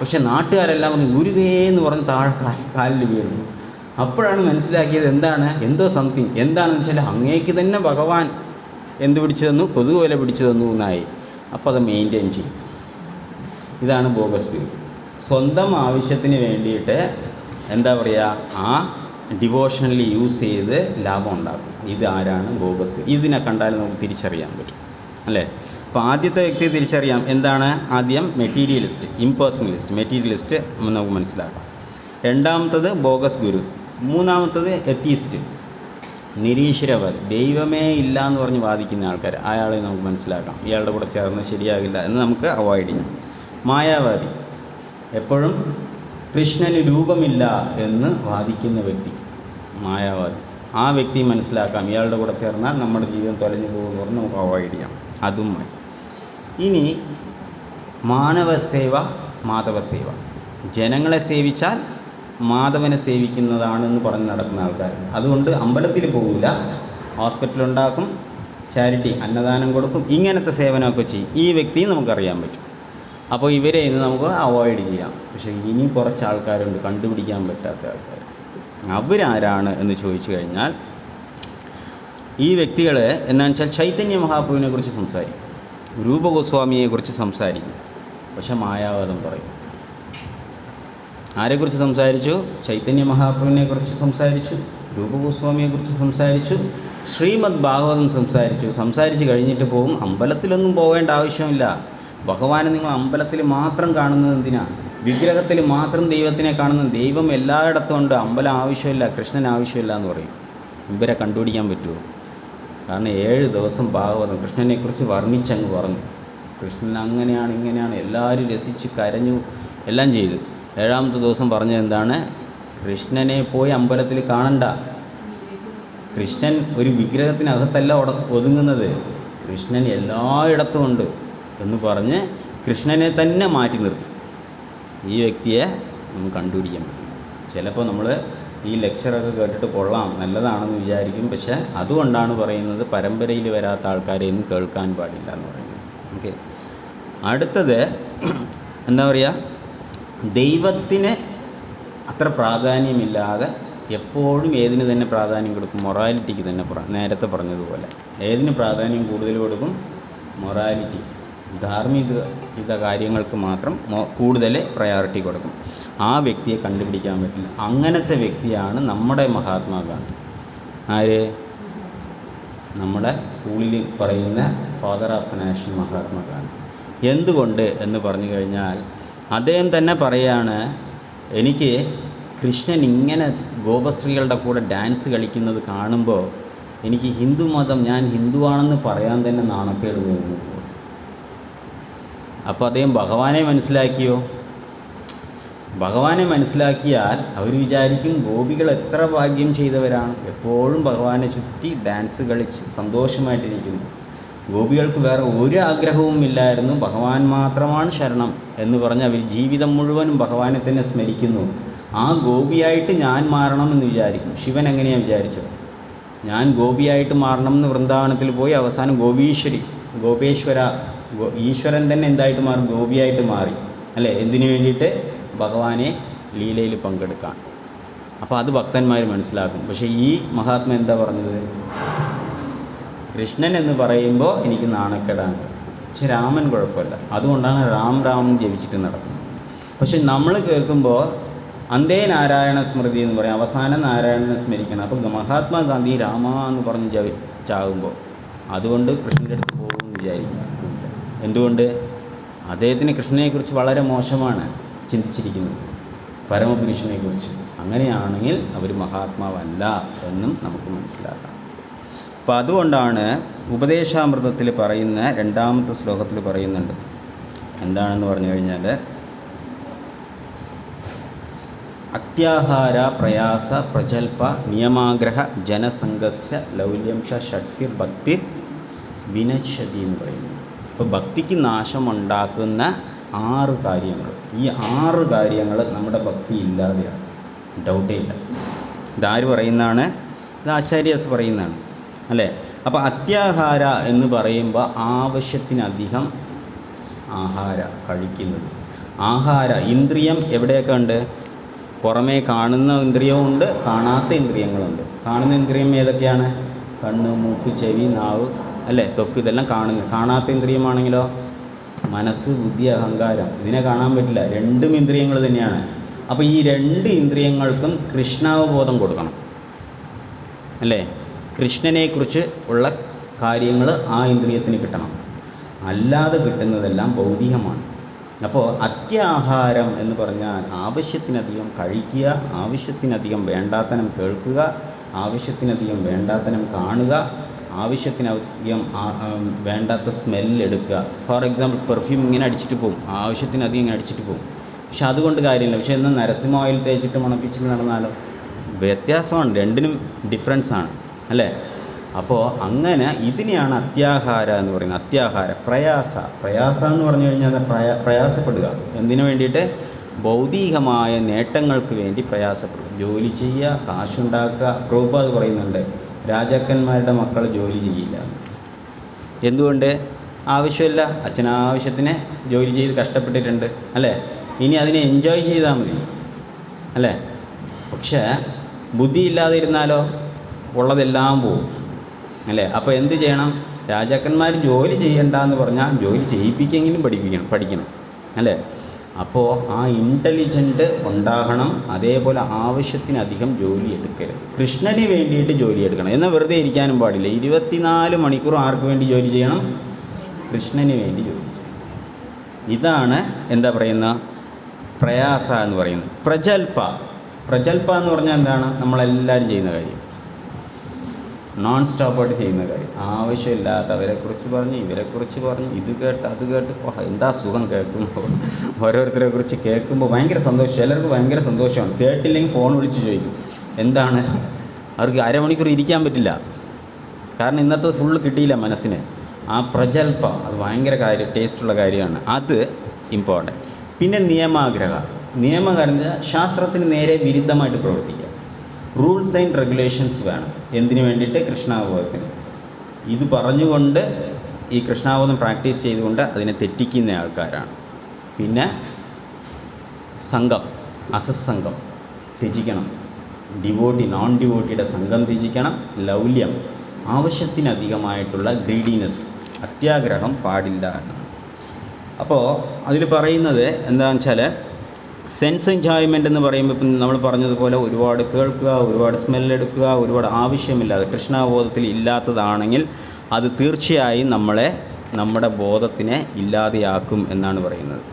പക്ഷെ നാട്ടുകാരെല്ലാം വന്ന് ഗുരുവേ എന്ന് പറഞ്ഞ് താഴെ കാലിൽ വീഴുന്നു. അപ്പോഴാണ് മനസ്സിലാക്കിയത് എന്തോ സംതിങ്. എന്താണെന്ന് വെച്ചാൽ അങ്ങേക്ക് തന്നെ ഭഗവാൻ എന്ത് പിടിച്ചു തന്നു? കൊതുകുവല പിടിച്ചു തന്നു എന്നായി. അപ്പോൾ അത് മെയിൻറ്റെയിൻ ചെയ്യും. ഇതാണ് ബോഗസ് ഗുരു. സ്വന്തം ആവശ്യത്തിന് വേണ്ടിയിട്ട് എന്താ പറയുക, ആ ഡിവോഷണലി യൂസ് ചെയ്ത് ലാഭം ഉണ്ടാക്കും. ഇത് ആരാണ്? ബോഗസ് ഗുരു. ഇതിനെ കണ്ടാൽ നമുക്ക് തിരിച്ചറിയാൻ പറ്റും അല്ലേ? അപ്പോൾ ആദ്യത്തെ വ്യക്തി തിരിച്ചറിയാം. എന്താണ്? ആദ്യം മെറ്റീരിയലിസ്റ്റ്, ഇംപേഴ്സണലിസ്റ്റ്, മെറ്റീരിയലിസ്റ്റ് നമുക്ക് മനസ്സിലാക്കാം. രണ്ടാമത്തത് ബോഗസ് ഗുരു. മൂന്നാമത്തത് എത്തീസ്റ്റ്, നിരീശ്വരവാദി, ദൈവമേ ഇല്ല എന്ന് പറഞ്ഞ് വാദിക്കുന്ന ആൾക്കാർ, അയാളെ നമുക്ക് മനസ്സിലാക്കാം. ഇയാളുടെ കൂടെ ചേർന്ന് ശരിയാകില്ല എന്ന് നമുക്ക് അവോയ്ഡ് ചെയ്യാം. മായാവാദി, എപ്പോഴും കൃഷ്ണന് രൂപമില്ല എന്ന് വാദിക്കുന്ന വ്യക്തി, മായാവാദി. ആ വ്യക്തി മനസ്സിലാക്കാം, ഇയാളുടെ കൂടെ ചേർന്നാൽ നമ്മുടെ ജീവിതം തൊലഞ്ഞു പോകുമെന്ന് പറഞ്ഞ് നമുക്ക് അവോയ്ഡ് ചെയ്യാം. അതും മതി. ഇനി മാനവസേവ, മാധവസേവ. ജനങ്ങളെ സേവിച്ചാൽ മാധവനെ സേവിക്കുന്നതാണെന്ന് പറഞ്ഞ് നടക്കുന്ന ആൾക്കാർ. അതുകൊണ്ട് അമ്പലത്തിൽ പോകില്ല, ഹോസ്പിറ്റലുണ്ടാക്കും, ചാരിറ്റി അന്നദാനം കൊടുക്കും, ഇങ്ങനത്തെ സേവനമൊക്കെ ചെയ്യും. ഈ വ്യക്തിയും നമുക്കറിയാൻ പറ്റും. അപ്പോൾ ഇവരെ ഇന്ന് നമുക്ക് അവോയ്ഡ് ചെയ്യാം. പക്ഷേ ഇനി കുറച്ച് ആൾക്കാരുണ്ട് കണ്ടുപിടിക്കാൻ പറ്റാത്ത ആൾക്കാർ. അവരാരാണ് എന്ന് ചോദിച്ചു കഴിഞ്ഞാൽ, ഈ വ്യക്തികൾ എന്താണെന്ന് വെച്ചാൽ ചൈതന്യ മഹാപ്രഭുവിനെ കുറിച്ച് സംസാരിക്കും, രൂപഗോസ്വാമിയെക്കുറിച്ച് സംസാരിക്കും, പക്ഷെ മായാവാദം പറയും. ആരെക്കുറിച്ച് സംസാരിച്ചു? ചൈതന്യ മഹാപ്രഭുവിനെക്കുറിച്ച് സംസാരിച്ചു, രൂപഗോസ്വാമിയെക്കുറിച്ച് സംസാരിച്ചു, ശ്രീമദ് ഭാഗവതം സംസാരിച്ച് കഴിഞ്ഞിട്ട് പോകും. അമ്പലത്തിലൊന്നും പോകേണ്ട ആവശ്യമില്ല. ഭഗവാനെ നിങ്ങൾ അമ്പലത്തിൽ മാത്രം കാണുന്നത് എന്തിനാണ്? വിഗ്രഹത്തിൽ മാത്രം ദൈവത്തിനെ കാണുന്നത്. ദൈവം എല്ലായിടത്തും ഉണ്ട്, അമ്പലം ആവശ്യമില്ല, കൃഷ്ണൻ ആവശ്യമില്ല എന്ന് പറയും. ഇവരെ കണ്ടുപിടിക്കാൻ പറ്റുമോ? കാരണം 7 ദിവസം ഭാഗവതം കൃഷ്ണനെക്കുറിച്ച് വർണ്ണിച്ചങ്ങ് പറഞ്ഞു. കൃഷ്ണൻ അങ്ങനെയാണ് ഇങ്ങനെയാണ്, എല്ലാവരും രസിച്ച് കരഞ്ഞു, എല്ലാം ചെയ്തു. 7ാമത്തെ ദിവസം പറഞ്ഞത് എന്താണ്? കൃഷ്ണനെ പോയി അമ്പലത്തിൽ കാണണ്ട, കൃഷ്ണൻ ഒരു വിഗ്രഹത്തിനകത്തല്ല ഒതുങ്ങുന്നത്, കൃഷ്ണൻ എല്ലായിടത്തും ഉണ്ട് എന്ന് പറഞ്ഞ് കൃഷ്ണനെ തന്നെ മാറ്റി നിർത്തി. ഈ വ്യക്തിയെ നമുക്ക് കണ്ടുപിടിക്കാൻ പറ്റും. ചിലപ്പോൾ നമ്മൾ ഈ ലെക്ചറൊക്കെ കേട്ടിട്ട് കൊള്ളാം, നല്ലതാണെന്ന് വിചാരിക്കും. പക്ഷേ അതുകൊണ്ടാണ് പറയുന്നത് പരമ്പരയിൽ വരാത്ത ആൾക്കാരെ ഒന്നും കേൾക്കാൻ പാടില്ല എന്ന് പറയുന്നത്. ഓക്കെ, അടുത്തത് എന്താ പറയുക, ദൈവത്തിന് അത്ര പ്രാധാന്യമില്ലാതെ എപ്പോഴും ഏതിന് തന്നെ പ്രാധാന്യം കൊടുക്കും? മൊറാലിറ്റിക്ക് തന്നെ. നേരത്തെ ഏതിന് പ്രാധാന്യം കൂടുതൽ കൊടുക്കും? മൊറാലിറ്റി, ധാർമ്മിക കാര്യങ്ങൾക്ക് മാത്രം കൂടുതൽ പ്രയോറിറ്റി കൊടുക്കും. ആ വ്യക്തിയെ കണ്ടുപിടിക്കാൻ പറ്റില്ല. അങ്ങനത്തെ വ്യക്തിയാണ് നമ്മുടെ മഹാത്മാഗാന്ധി. ആര്? നമ്മുടെ സ്കൂളിൽ പറയുന്ന ഫാദർ ഓഫ് നാഷൻ മഹാത്മാഗാന്ധി. എന്തുകൊണ്ട് എന്ന് പറഞ്ഞു കഴിഞ്ഞാൽ അദ്ദേഹം തന്നെ പറയാണ്, എനിക്ക് കൃഷ്ണൻ ഇങ്ങനെ ഗോപസ്ത്രീകളുടെ കൂടെ ഡാൻസ് കളിക്കുന്നത് കാണുമ്പോൾ എനിക്ക് ഞാൻ ഹിന്ദുവാണെന്ന് പറയാൻ തന്നെ നാണക്കേട് തോന്നുന്നു. അപ്പോൾ അദ്ദേഹം ഭഗവാനെ മനസ്സിലാക്കിയോ? ഭഗവാനെ മനസ്സിലാക്കിയാൽ അവർ വിചാരിക്കും ഗോപികൾ എത്ര ഭാഗ്യം ചെയ്തവരാണ്, എപ്പോഴും ഭഗവാനെ ചുറ്റി ഡാൻസ് കളിച്ച് സന്തോഷമായിട്ടിരിക്കുന്നു. ഗോപികൾക്ക് വേറെ ഒരു ആഗ്രഹവും ഇല്ലായിരുന്നു, ഭഗവാൻ മാത്രമാണ് ശരണം എന്ന് പറഞ്ഞ് അവർ ജീവിതം മുഴുവനും ഭഗവാനെ തന്നെ സ്മരിക്കുന്നു. ആ ഗോപിയായിട്ട് ഞാൻ മാറണമെന്ന് വിചാരിക്കും. ശിവൻ എങ്ങനെയാണ് വിചാരിച്ചത്? ഞാൻ ഗോപിയായിട്ട് മാറണമെന്ന് വൃന്ദാവനത്തിൽ പോയി അവസാനം ഈശ്വരൻ തന്നെ എന്തായിട്ട് മാറി? ഗോപിയായിട്ട് മാറി, അല്ലേ? എന്തിനു വേണ്ടിയിട്ട്? ഭഗവാനെ ലീലയിൽ പങ്കെടുക്കാൻ. അപ്പോൾ അത് ഭക്തന്മാർ മനസ്സിലാക്കും. പക്ഷേ ഈ മഹാത്മ എന്താ പറഞ്ഞത്? കൃഷ്ണൻ എന്ന് പറയുമ്പോൾ എനിക്ക് നാണക്കേടാണ്, പക്ഷെ രാമൻ കുഴപ്പമില്ല, അതുകൊണ്ടാണ് രാം ജപിച്ചിട്ട് നടക്കുന്നത്. പക്ഷെ നമ്മൾ കേൾക്കുമ്പോൾ അന്തേ നാരായണ സ്മൃതി എന്ന് പറയും, അവസാനം നാരായണനെ സ്മരിക്കണം. അപ്പം മഹാത്മാഗാന്ധി രാമ എന്ന് പറഞ്ഞ് ചാകുമ്പോൾ അതുകൊണ്ട് കൃഷ്ണൻ്റെ അടുത്ത് പോകുമെന്ന് വിചാരിക്കും. എന്തുകൊണ്ട്? അദ്ദേഹത്തിന് കൃഷ്ണനെക്കുറിച്ച് വളരെ മോശമാണ് ചിന്തിച്ചിരിക്കുന്നത്, പരമപുരുഷനെക്കുറിച്ച്. അങ്ങനെയാണെങ്കിൽ അവർ മഹാത്മാവല്ല എന്നും നമുക്ക് മനസ്സിലാക്കാം. അപ്പോൾ അതുകൊണ്ടാണ് ഉപദേശാമൃതത്തിൽ പറയുന്ന 2ാമത്തെ ശ്ലോകത്തിൽ പറയുന്നുണ്ട്. എന്താണെന്ന് പറഞ്ഞു കഴിഞ്ഞാൽ, അത്യാഹാര പ്രയാസ പ്രജൽപ നിയമാഗ്രഹ ജനസംഘസ്യ ലൗല്യം ഷഡ്ഭിർ ഭക്തിർ വിനശ്യതി എന്ന് പറയുന്നു. അപ്പോൾ ഭക്തിക്ക് നാശമുണ്ടാക്കുന്ന 6 കാര്യങ്ങൾ, ഈ 6 കാര്യങ്ങൾ നമ്മുടെ ഭക്തി ഇല്ലാതെയാണ്, ഡൗട്ടേ ഇല്ല. ഇതാര് പറയുന്നതാണ്? ഇത് ആചാര്യാസ് പറയുന്നതാണ്, അല്ലേ? അപ്പോൾ അത്യാഹാര എന്ന് പറയുമ്പോൾ ആവശ്യത്തിനധികം കഴിക്കുന്നത്. ഇന്ദ്രിയം എവിടെയൊക്കെ ഉണ്ട്? പുറമേ കാണുന്ന ഇന്ദ്രിയമുണ്ട്, കാണാത്ത ഇന്ദ്രിയങ്ങളുണ്ട്. കാണുന്ന ഇന്ദ്രിയം ഏതൊക്കെയാണ്? കണ്ണ്, മൂക്ക്, ചെവി, നാവ്, അല്ലേ? ത്വക്ക്, ഇതെല്ലാം കാണുന്നത്. കാണാത്ത ഇന്ദ്രിയമാണെങ്കിലോ മനസ്സ്, ബുദ്ധി, അഹങ്കാരം. ഇതിനെ കാണാൻ പറ്റില്ല, രണ്ടും ഇന്ദ്രിയങ്ങൾ തന്നെയാണ്. അപ്പോൾ ഈ 2 ഇന്ദ്രിയങ്ങൾക്കും കൃഷ്ണാവബോധം കൊടുക്കണം, അല്ലേ? കൃഷ്ണനെക്കുറിച്ച് ഉള്ള കാര്യങ്ങൾ ആ ഇന്ദ്രിയത്തിന് കിട്ടണം, അല്ലാതെ കിട്ടുന്നതെല്ലാം ഭൗതികമാണ്. അപ്പോൾ അത്യാഹാരം എന്ന് പറഞ്ഞാൽ ആവശ്യത്തിനധികം കഴിക്കുക, ആവശ്യത്തിനധികം വേണ്ടാത്തനം കേൾക്കുക, ആവശ്യത്തിനധികം വേണ്ടാത്തനം കാണുക, ആവശ്യത്തിനധികം വേണ്ടാത്ത സ്മെല്ലെടുക്കുക. ഫോർ എക്സാമ്പിൾ പെർഫ്യൂം ഇങ്ങനെ അടിച്ചിട്ട് പോകും, ആവശ്യത്തിനധികം ഇങ്ങനെ അടിച്ചിട്ട് പോകും. പക്ഷെ അതുകൊണ്ട് കാര്യമില്ല. പക്ഷേ എന്നാൽ നരസിംഹ ഓയിൽ തേച്ചിട്ട് മണപ്പിച്ചിട്ട് നടന്നാലോ? വ്യത്യാസമാണ്, രണ്ടിനും ഡിഫറൻസാണ്, അല്ലേ? അപ്പോൾ അങ്ങനെ ഇതിനെയാണ് അത്യാഹാര എന്ന് പറയുന്നത്. അത്യാഹാര പ്രയാസ എന്ന് പറഞ്ഞു കഴിഞ്ഞാൽ പ്രയാസപ്പെടുക. എന്തിനു വേണ്ടിയിട്ട്? ഭൗതികമായ നേട്ടങ്ങൾക്ക് വേണ്ടി പ്രയാസപ്പെടുക, ജോലി ചെയ്യുക, കാശുണ്ടാക്കുക. പ്രഭുപാദ് പറയുന്നുണ്ട്, രാജാക്കന്മാരുടെ മക്കൾ ജോലി ചെയ്യില്ല. എന്തുകൊണ്ട്? ആവശ്യമില്ല. അച്ഛനാവശ്യത്തിന് ജോലി ചെയ്ത് കഷ്ടപ്പെട്ടിട്ടുണ്ട്, അല്ലേ? ഇനി അതിനെ എൻജോയ് ചെയ്താൽ മതി, അല്ലേ? പക്ഷേ ബുദ്ധിയില്ലാതെ ഇരുന്നാലോ ഉള്ളതെല്ലാം പോവും, അല്ലേ? അപ്പോൾ എന്ത് ചെയ്യണം? രാജാക്കന്മാർ ജോലി ചെയ്യണ്ടെന്ന് പറഞ്ഞാൽ ജോലി ചെയ്യിപ്പിക്കെങ്കിലും പഠിക്കണം, അല്ലേ? അപ്പോൾ ആ ഇൻ്റലിജൻ്റ് ഉണ്ടാകണം. അതേപോലെ ആവശ്യത്തിനധികം ജോലി എടുക്കരുത്. കൃഷ്ണന് വേണ്ടിയിട്ട് ജോലി എടുക്കണം, എന്നാൽ വെറുതെ ഇരിക്കാനും പാടില്ല. 24 മണിക്കൂർ ആർക്ക് വേണ്ടി ജോലി ചെയ്യണം? കൃഷ്ണന് വേണ്ടി ജോലി ചെയ്യണം. ഇതാണ് എന്താ പറയുന്ന പ്രയാസ എന്ന് പറയുന്നത്. പ്രജൽപ എന്ന് പറഞ്ഞാൽ എന്താണ്? നമ്മളെല്ലാവരും ചെയ്യുന്ന കാര്യം, നോൺ സ്റ്റോപ്പായിട്ട് ചെയ്യുന്ന കാര്യം. ആവശ്യമില്ലാത്തവരെക്കുറിച്ച് പറഞ്ഞ്, ഇവരെക്കുറിച്ച് പറഞ്ഞ്, ഇത് കേട്ട് അത് കേട്ട്, എന്താ സുഖം കേൾക്കുമ്പോൾ. ഓരോരുത്തരെ കുറിച്ച് കേൾക്കുമ്പോൾ ഭയങ്കര സന്തോഷം. ചിലർക്ക് ഭയങ്കര സന്തോഷമാണ്, കേട്ടില്ലെങ്കിൽ ഫോൺ വിളിച്ച് ചോദിക്കും എന്താണ് അവർക്ക് അരമണിക്കൂർ ഇരിക്കാൻ പറ്റില്ല. കാരണം ഇന്നത്തെ ഫുള്ള് കിട്ടിയില്ല മനസ്സിന്. ആ പ്രജൽപ്പം അത് ഭയങ്കര ടേസ്റ്റുള്ള കാര്യമാണ്, അത് ഇമ്പോർട്ടൻറ്റ്. പിന്നെ നിയമകാരം ശാസ്ത്രത്തിന് നേരെ വിരുദ്ധമായിട്ട് പ്രവർത്തിക്കുക. റൂൾസ് ആൻഡ് റെഗുലേഷൻസ് വേണം. എന്തിനു വേണ്ടിയിട്ട്? കൃഷ്ണാവബോധത്തിന്. ഇത് പറഞ്ഞുകൊണ്ട് ഈ കൃഷ്ണാവബോധം പ്രാക്ടീസ് ചെയ്തുകൊണ്ട് അതിനെ തെറ്റിക്കുന്ന ആൾക്കാരാണ്. പിന്നെ സംഘം, അസത്സംഗം ത്യജിക്കണം. നോൺ ഡിവോട്ടിയുടെ സംഘം ത്യജിക്കണം. ലൗല്യം, ആവശ്യത്തിനധികമായിട്ടുള്ള ഗ്രീഡിനെസ്, അത്യാഗ്രഹം പാടില്ല എന്നാണ്. അപ്പോൾ അതിൽ പറയുന്നത് എന്താണെന്ന് വെച്ചാൽ, സെൻസ് എൻജോയ്മെൻ്റ് എന്ന് പറയുമ്പോൾ ഇപ്പം നമ്മൾ പറഞ്ഞതുപോലെ ഒരുപാട് കേൾക്കുക, ഒരുപാട് സ്മെല്ലെടുക്കുക, ഒരുപാട് ആവശ്യമില്ലാതെ കൃഷ്ണാബോധത്തിൽ ഇല്ലാത്തതാണെങ്കിൽ അത് തീർച്ചയായും നമ്മുടെ ബോധത്തിനെ ഇല്ലാതെയാക്കും എന്നാണ് പറയുന്നത്.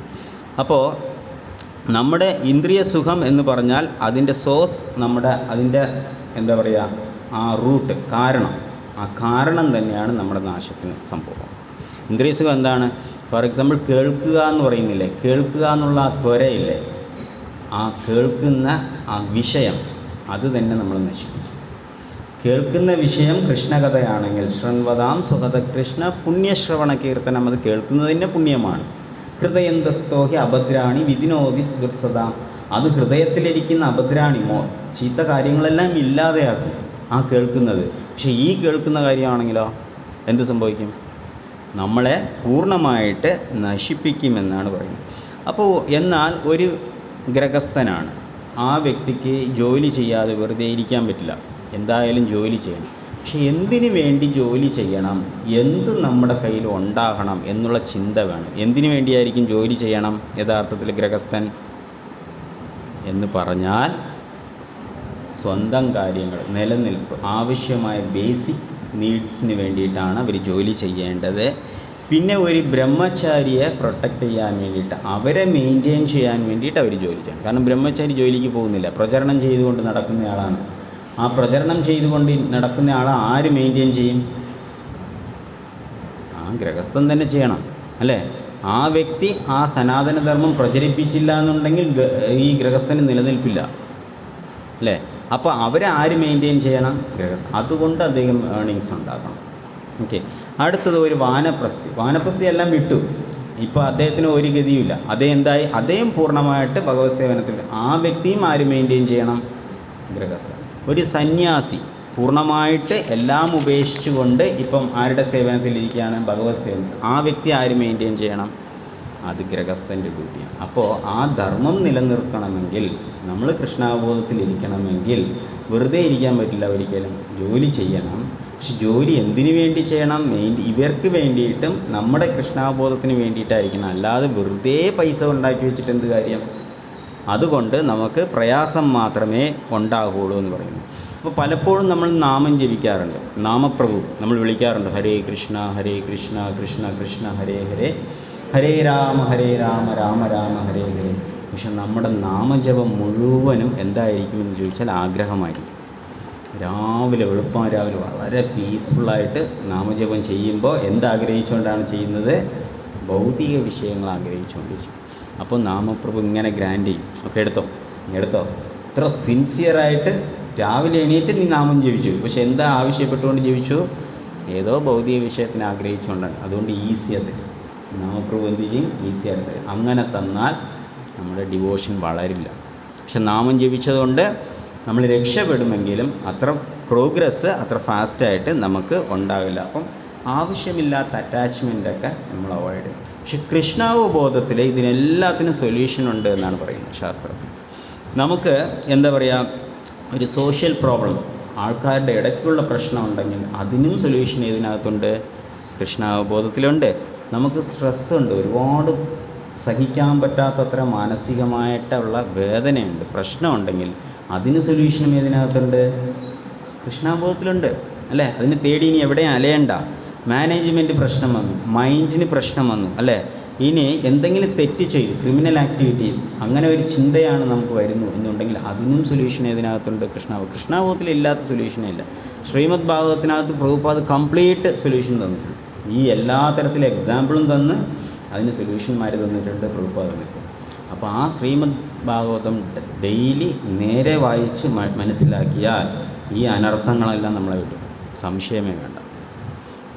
അപ്പോൾ നമ്മുടെ ഇന്ദ്രിയ സുഖം എന്ന് പറഞ്ഞാൽ അതിൻ്റെ സോഴ്സ് അതിൻ്റെ എന്താ പറയുക, ആ റൂട്ട്, ആ കാരണം തന്നെയാണ് നമ്മുടെ നാശത്തിന് സംഭവം. ഇന്ദ്രിയ സുഖം എന്താണ്? ഫോർ എക്സാമ്പിൾ കേൾക്കുക എന്ന് പറയുന്നില്ലേ, കേൾക്കുക എന്നുള്ള ആ ത്വരയില്ലേ, ആ കേൾക്കുന്ന ആ വിഷയം അത് തന്നെ നമ്മൾ നശിപ്പിക്കും. കേൾക്കുന്ന വിഷയം കൃഷ്ണകഥയാണെങ്കിൽ ശൃണ്വതാം സുഹൃത കൃഷ്ണ പുണ്യശ്രവണ കീർത്തനം, അത് കേൾക്കുന്നതിൻ്റെ പുണ്യമാണ്. ഹൃദയന്തസ്തോഹി അഭദ്രാണി വിധിനോദി സുഹൃത്സതാം, അത് ഹൃദയത്തിലിരിക്കുന്ന അഭദ്രാണിമോ ചീത്ത കാര്യങ്ങളെല്ലാം ഇല്ലാതെയാക്കും ആ കേൾക്കുന്നത്. പക്ഷേ ഈ കേൾക്കുന്ന കാര്യമാണെങ്കിലോ എന്ത് സംഭവിക്കും? നമ്മളെ പൂർണ്ണമായിട്ട് നശിപ്പിക്കുമെന്നാണ് പറയുന്നത്. അപ്പോൾ എന്നാൽ ഒരു ഗൃഹസ്ഥനാണ്, ആ വ്യക്തിക്ക് ജോലി ചെയ്യാതെ വെറുതെ ഇരിക്കാൻ പറ്റില്ല, എന്തായാലും ജോലി ചെയ്യണം. പക്ഷെ എന്തിനു വേണ്ടി ജോലി ചെയ്യണം, എന്ത് നമ്മുടെ കയ്യിൽ ഉണ്ടാകണം എന്നുള്ള ചിന്ത വേണം. എന്തിനു വേണ്ടിയായിരിക്കും ജോലി ചെയ്യണം യഥാർത്ഥത്തിൽ ഗൃഹസ്ഥൻ എന്ന് പറഞ്ഞാൽ? സ്വന്തം കാര്യങ്ങൾ, നിലനിൽപ്പ്, ആവശ്യമായ ബേസിക് നീഡ്സിന് വേണ്ടിയിട്ടാണ് അവർ ജോലി ചെയ്യേണ്ടത്. പിന്നെ ഒരു ബ്രഹ്മചാരിയെ പ്രൊട്ടക്റ്റ് ചെയ്യാൻ വേണ്ടിയിട്ട്, അവരെ മെയിൻറ്റെയിൻ ചെയ്യാൻ വേണ്ടിയിട്ട് അവർ ജോലി ചെയ്യണം. കാരണം ബ്രഹ്മചാരി ജോലിക്ക് പോകുന്നില്ല, പ്രചരണം ചെയ്തുകൊണ്ട് നടക്കുന്നയാളാണ്. ആ പ്രചരണം ചെയ്തുകൊണ്ട് നടക്കുന്നയാൾ ആര് മെയിൻറ്റെയിൻ ചെയ്യും? ആ ഗൃഹസ്ഥൻ തന്നെ ചെയ്യണം, അല്ലേ? ആ വ്യക്തി ആ സനാതനധർമ്മം പ്രചരിപ്പിച്ചില്ല എന്നുണ്ടെങ്കിൽ ഈ ഗൃഹസ്ഥന് നിലനിൽപ്പില്ല, അല്ലേ? അപ്പോൾ അവരെ ആര് മെയിൻറ്റെയിൻ ചെയ്യണം? ഗൃഹസ്ഥൻ. അതുകൊണ്ട് അദ്ദേഹം ഏർണിങ്സ് ഉണ്ടാക്കണം. ഓക്കെ. അടുത്തത് ഒരു വാനപ്രസ്ഥി എല്ലാം വിട്ടു. ഇപ്പോൾ അദ്ദേഹത്തിന് ഒരു ഗതിയുമില്ല. അദ്ദേഹം പൂർണ്ണമായിട്ട് ഭഗവത് സേവനത്തിൽ. ആ വ്യക്തിയും ആര് മെയിൻറ്റെയിൻ ചെയ്യണം? ഗൃഹസ്ഥൻ. ഒരു സന്യാസി പൂർണ്ണമായിട്ട് എല്ലാം ഉപേക്ഷിച്ചുകൊണ്ട് ഇപ്പം ആരുടെ സേവനത്തിലിരിക്കുകയാണ്? ഭഗവത് സേവനത്തിൽ. ആ വ്യക്തി ആര് മെയിൻറ്റെയിൻ ചെയ്യണം? അത് ഗൃഹസ്ഥൻ്റെ ഡ്യൂട്ടിയാണ്. അപ്പോൾ ആ ധർമ്മം നിലനിർത്തണമെങ്കിൽ, നമ്മൾ കൃഷ്ണാവബോധത്തിലിരിക്കണമെങ്കിൽ വെറുതെ ഇരിക്കാൻ പറ്റില്ല ഒരിക്കലും, ജോലി ചെയ്യണം. പക്ഷെ ജോലി എന്തിനു വേണ്ടി ചെയ്യണം? ഇവർക്ക് വേണ്ടിയിട്ടും നമ്മുടെ കൃഷ്ണാവബോധത്തിന് വേണ്ടിയിട്ടായിരിക്കണം. അല്ലാതെ വെറുതെ പൈസ ഉണ്ടാക്കി വെച്ചിട്ട് എന്ത് കാര്യം? അതുകൊണ്ട് നമുക്ക് പ്രയാസം മാത്രമേ ഉണ്ടാകുള്ളൂ എന്ന് പറയുന്നു. അപ്പോൾ പലപ്പോഴും നമ്മൾ നാമം ജപിക്കാറുണ്ട്, നാമപ്രഭു നമ്മൾ വിളിക്കാറുണ്ട്, ഹരേ കൃഷ്ണ കൃഷ്ണ കൃഷ്ണ ഹരേ ഹരേ, ഹരേ രാമ രാമ രാമ ഹരേ ഹരേ. പക്ഷെ നമ്മുടെ നാമജപം മുഴുവനും എന്തായിരിക്കുമെന്ന് ചോദിച്ചാൽ ആഗ്രഹമായിരിക്കും. വെളുപ്പം രാവിലെ വളരെ പീസ്ഫുള്ളായിട്ട് നാമജപം ചെയ്യുമ്പോൾ എന്താഗ്രഹിച്ചുകൊണ്ടാണ് ചെയ്യുന്നത്? ഭൗതിക വിഷയങ്ങൾ ആഗ്രഹിച്ചുകൊണ്ട് ചെയ്യും. അപ്പോൾ നാമപ്രഭു ഇങ്ങനെ ഗ്രാൻഡ് ചെയ്യും. ഒക്കെ എടുത്തോ ഇത്ര സിൻസിയറായിട്ട് രാവിലെ എണീറ്റ് നീ നാമം ജപിച്ചു, പക്ഷെ എന്താ ആവശ്യപ്പെട്ടുകൊണ്ട് ജപിച്ചു? ഏതോ ഭൗതിക വിഷയത്തിന് ആഗ്രഹിച്ചുകൊണ്ടാണ്. അതുകൊണ്ട് ഈസി അത് നാമപ്രഭു എന്ത് ചെയ്യും? ഈസി ആയിട്ട് അങ്ങനെ തന്നാൽ നമ്മുടെ ഡിവോഷൻ വളരില്ല. പക്ഷെ നാമം ജപിച്ചതുകൊണ്ട് നമ്മൾ രക്ഷപ്പെടുമെങ്കിലും അത്ര പ്രോഗ്രസ് അത്ര ഫാസ്റ്റായിട്ട് നമുക്ക് ഉണ്ടാവില്ല. അപ്പം ആവശ്യമില്ലാത്ത അറ്റാച്ച്മെൻറ്റൊക്കെ നമ്മൾ അവോയ്ഡ് ചെയ്യും. പക്ഷെ കൃഷ്ണാവബോധത്തിൽ ഇതിനെല്ലാത്തിനും സൊല്യൂഷൻ ഉണ്ട് എന്നാണ് പറയുന്നത് ശാസ്ത്രത്തിൽ. നമുക്ക് എന്താ പറയുക, ഒരു സോഷ്യൽ പ്രോബ്ലം, ആൾക്കാരുടെ ഇടയ്ക്കുള്ള പ്രശ്നം ഉണ്ടെങ്കിൽ അതിനും സൊല്യൂഷൻ ഇതിനകത്തുണ്ട്, കൃഷ്ണാവബോധത്തിലുണ്ട്. നമുക്ക് സ്ട്രെസ് ഉണ്ട്, ഒരുപാട് സഹിക്കാൻ പറ്റാത്തത്ര മാനസികമായിട്ടുള്ള വേദനയുണ്ട്, പ്രശ്നമുണ്ടെങ്കിൽ അതിന് സൊല്യൂഷനും ഇതിനകത്തുണ്ട്, കൃഷ്ണാബോധത്തിലുണ്ട്, അല്ലേ? അതിന് തേടി ഇനി എവിടെയും അലയണ്ട. മാനേജ്മെൻറ്റ് പ്രശ്നം വന്നു, മൈൻഡിന് പ്രശ്നം വന്നു, അല്ലേ? ഇനി എന്തെങ്കിലും തെറ്റ് ചെയ്തു, ക്രിമിനൽ ആക്ടിവിറ്റീസ്, അങ്ങനെ ഒരു ചിന്തയാണ് നമുക്ക് വരുന്നു എന്നുണ്ടെങ്കിൽ അതിനും സൊല്യൂഷൻ ഇതിനകത്തുണ്ട്. കൃഷ്ണാബോധത്തിലില്ലാത്ത സൊല്യൂഷനേ ഇല്ല. ശ്രീമദ് ഭാഗവതത്തിനകത്ത് പ്രഭുപാദ് കംപ്ലീറ്റ് സൊല്യൂഷൻ തന്നിട്ടുണ്ട്. ഈ എല്ലാ തരത്തിലും എക്സാമ്പിളും തന്ന് അതിന് സൊല്യൂഷന്മാർ തന്നിട്ടുണ്ട് പ്രഭുപാദ് തന്നിട്ടുണ്ട്. അപ്പോൾ ആ ശ്രീമദ് ഭാഗവതം ഡെയിലി നേരെ വായിച്ച് മനസ്സിലാക്കിയാൽ ഈ അനർത്ഥങ്ങളെല്ലാം നമ്മളെ വിട്ടു, സംശയമേ വേണ്ട.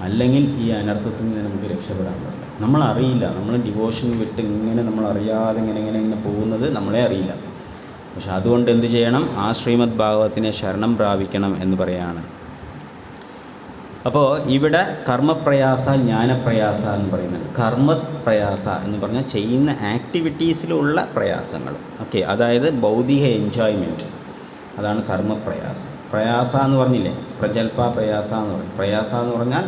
അല്ലെങ്കിൽ ഈ അനർത്ഥത്തിൽ നിന്ന് നമുക്ക് രക്ഷപ്പെടാൻ പറ്റില്ല. നമ്മളറിയില്ല, നമ്മൾ ഡിവോഷൻ വിട്ട് ഇങ്ങനെ നമ്മളറിയാതെ ഇങ്ങനെ പോകുന്നത് നമ്മളെ അറിയില്ല. പക്ഷെ അതുകൊണ്ട് എന്ത് ചെയ്യണം? ആ ശ്രീമദ് ഭാഗവത്തിനെ ശരണം പ്രാപിക്കണം എന്ന് പറയുകയാണ്. അപ്പോൾ ഇവിടെ കർമ്മപ്രയാസ ജ്ഞാനപ്രയാസ എന്ന് പറയുന്നുണ്ട്. കർമ്മപ്രയാസ എന്ന് പറഞ്ഞാൽ ചെയ്യുന്ന ആക്ടിവിറ്റീസിലുള്ള പ്രയാസങ്ങൾ, ഓക്കെ, അതായത് ഭൗതിക എൻജോയ്മെൻറ്റ്, അതാണ് കർമ്മപ്രയാസ. പ്രയാസ എന്ന് പറഞ്ഞില്ലേ, പ്രജൽപ പ്രയാസ എന്ന് പറയും. പ്രയാസ എന്ന് പറഞ്ഞാൽ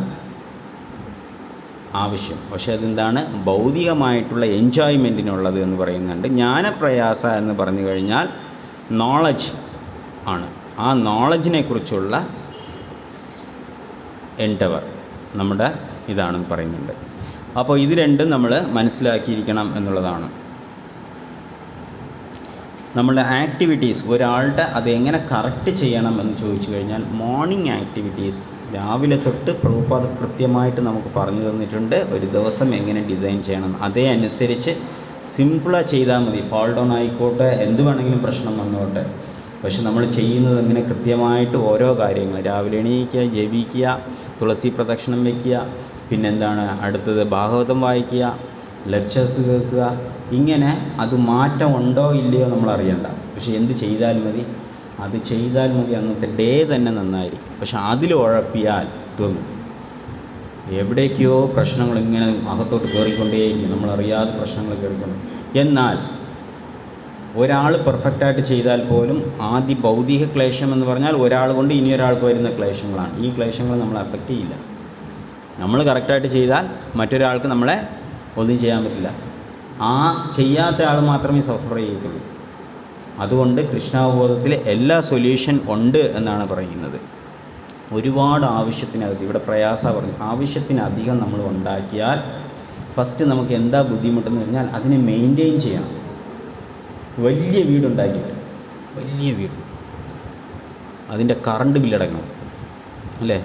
ആവശ്യം, പക്ഷേ അതെന്താണ്? ഭൗതികമായിട്ടുള്ള എൻജോയ്മെൻറ്റിനുള്ളത് എന്ന് പറയുന്നുണ്ട്. ജ്ഞാനപ്രയാസ എന്ന് പറഞ്ഞു കഴിഞ്ഞാൽ നോളജ് ആണ്. ആ നോളജിനെ കുറിച്ചുള്ള എൻഡവർ നമ്മുടെ ഇതാണെന്ന് പറയുന്നുണ്ട്. അപ്പോൾ ഇത് രണ്ടും നമ്മൾ മനസ്സിലാക്കിയിരിക്കണം എന്നുള്ളതാണ്. നമ്മളുടെ ആക്ടിവിറ്റീസ്, ഒരാളുടെ അതെങ്ങനെ കറക്റ്റ് ചെയ്യണം എന്ന് ചോദിച്ചു കഴിഞ്ഞാൽ, മോർണിംഗ് ആക്ടിവിറ്റീസ് രാവിലെ തൊട്ട് പ്രഭുപാദ് കൃത്യമായിട്ട് നമുക്ക് പറഞ്ഞു തന്നിട്ടുണ്ട്. ഒരു ദിവസം എങ്ങനെ ഡിസൈൻ ചെയ്യണം, അതേ അനുസരിച്ച് സിമ്പിളായി ചെയ്താൽ മതി. ഫാൾ ഡൗൺ ആയിക്കോട്ടെ, എന്ത് വേണമെങ്കിലും പ്രശ്നം വന്നോട്ടെ, പക്ഷെ നമ്മൾ ചെയ്യുന്നത് എങ്ങനെ കൃത്യമായിട്ട് ഓരോ കാര്യങ്ങൾ, രാവിലെ എണീക്കുക, ജപിക്കുക, തുളസി പ്രദക്ഷിണം വയ്ക്കുക, പിന്നെന്താണ് അടുത്തത് ഭാഗവതം വായിക്കുക, ലെക്ചേഴ്സ് കേൾക്കുക, ഇങ്ങനെ അത് മാറ്റം ഉണ്ടോ ഇല്ലയോ നമ്മൾ അറിയണ്ട. പക്ഷെ എന്ത് ചെയ്താൽ മതി? അത് ചെയ്താൽ മതി, അന്നത്തെ ഡേ തന്നെ നന്നായിരിക്കും. പക്ഷെ അതിൽ ഉഴപ്പിയാൽ തോന്നും എവിടേക്കോ പ്രശ്നങ്ങൾ ഇങ്ങനെ അകത്തോട്ട് കയറിക്കൊണ്ടേയിരിക്കും, നമ്മളറിയാതെ പ്രശ്നങ്ങൾ കയറിക്കൊണ്ട്. എന്നാൽ ഒരാൾ പെർഫെക്റ്റായിട്ട് ചെയ്താൽ പോലും ആദ്യ ഭൗതിക ക്ലേശം എന്ന് പറഞ്ഞാൽ ഒരാൾ കൊണ്ട് ഇനി ഒരാൾക്ക് വരുന്ന ക്ലേശങ്ങളാണ്. ഈ ക്ലേശങ്ങൾ നമ്മളെ അഫക്റ്റ് ചെയ്യില്ല. നമ്മൾ കറക്റ്റായിട്ട് ചെയ്താൽ മറ്റൊരാൾക്ക് നമ്മളെ ഒന്നും ചെയ്യാൻ പറ്റില്ല. ആ ചെയ്യാത്ത ആൾ മാത്രമേ സഫർ ചെയ്യത്തുള്ളൂ. അതുകൊണ്ട് കൃഷ്ണാവബോധത്തിൽ എല്ലാ സൊല്യൂഷൻ ഉണ്ട് എന്നാണ് പറയുന്നത്. ഒരുപാട് ആവശ്യത്തിനകത്ത്, ഇവിടെ പ്രയാസ പറഞ്ഞു, ആവശ്യത്തിനധികം നമ്മൾ ഉണ്ടാക്കിയാൽ ഫസ്റ്റ് നമുക്ക് എന്താ ബുദ്ധിമുട്ടെന്ന് പറഞ്ഞാൽ അതിനെ മെയിൻറ്റെയിൻ ചെയ്യണം. വലിയ വീടുണ്ടാക്കിയിട്ട്, വലിയ വീട്, അതിൻ്റെ കറണ്ട് ബില്ലടക്കണം അല്ലേ,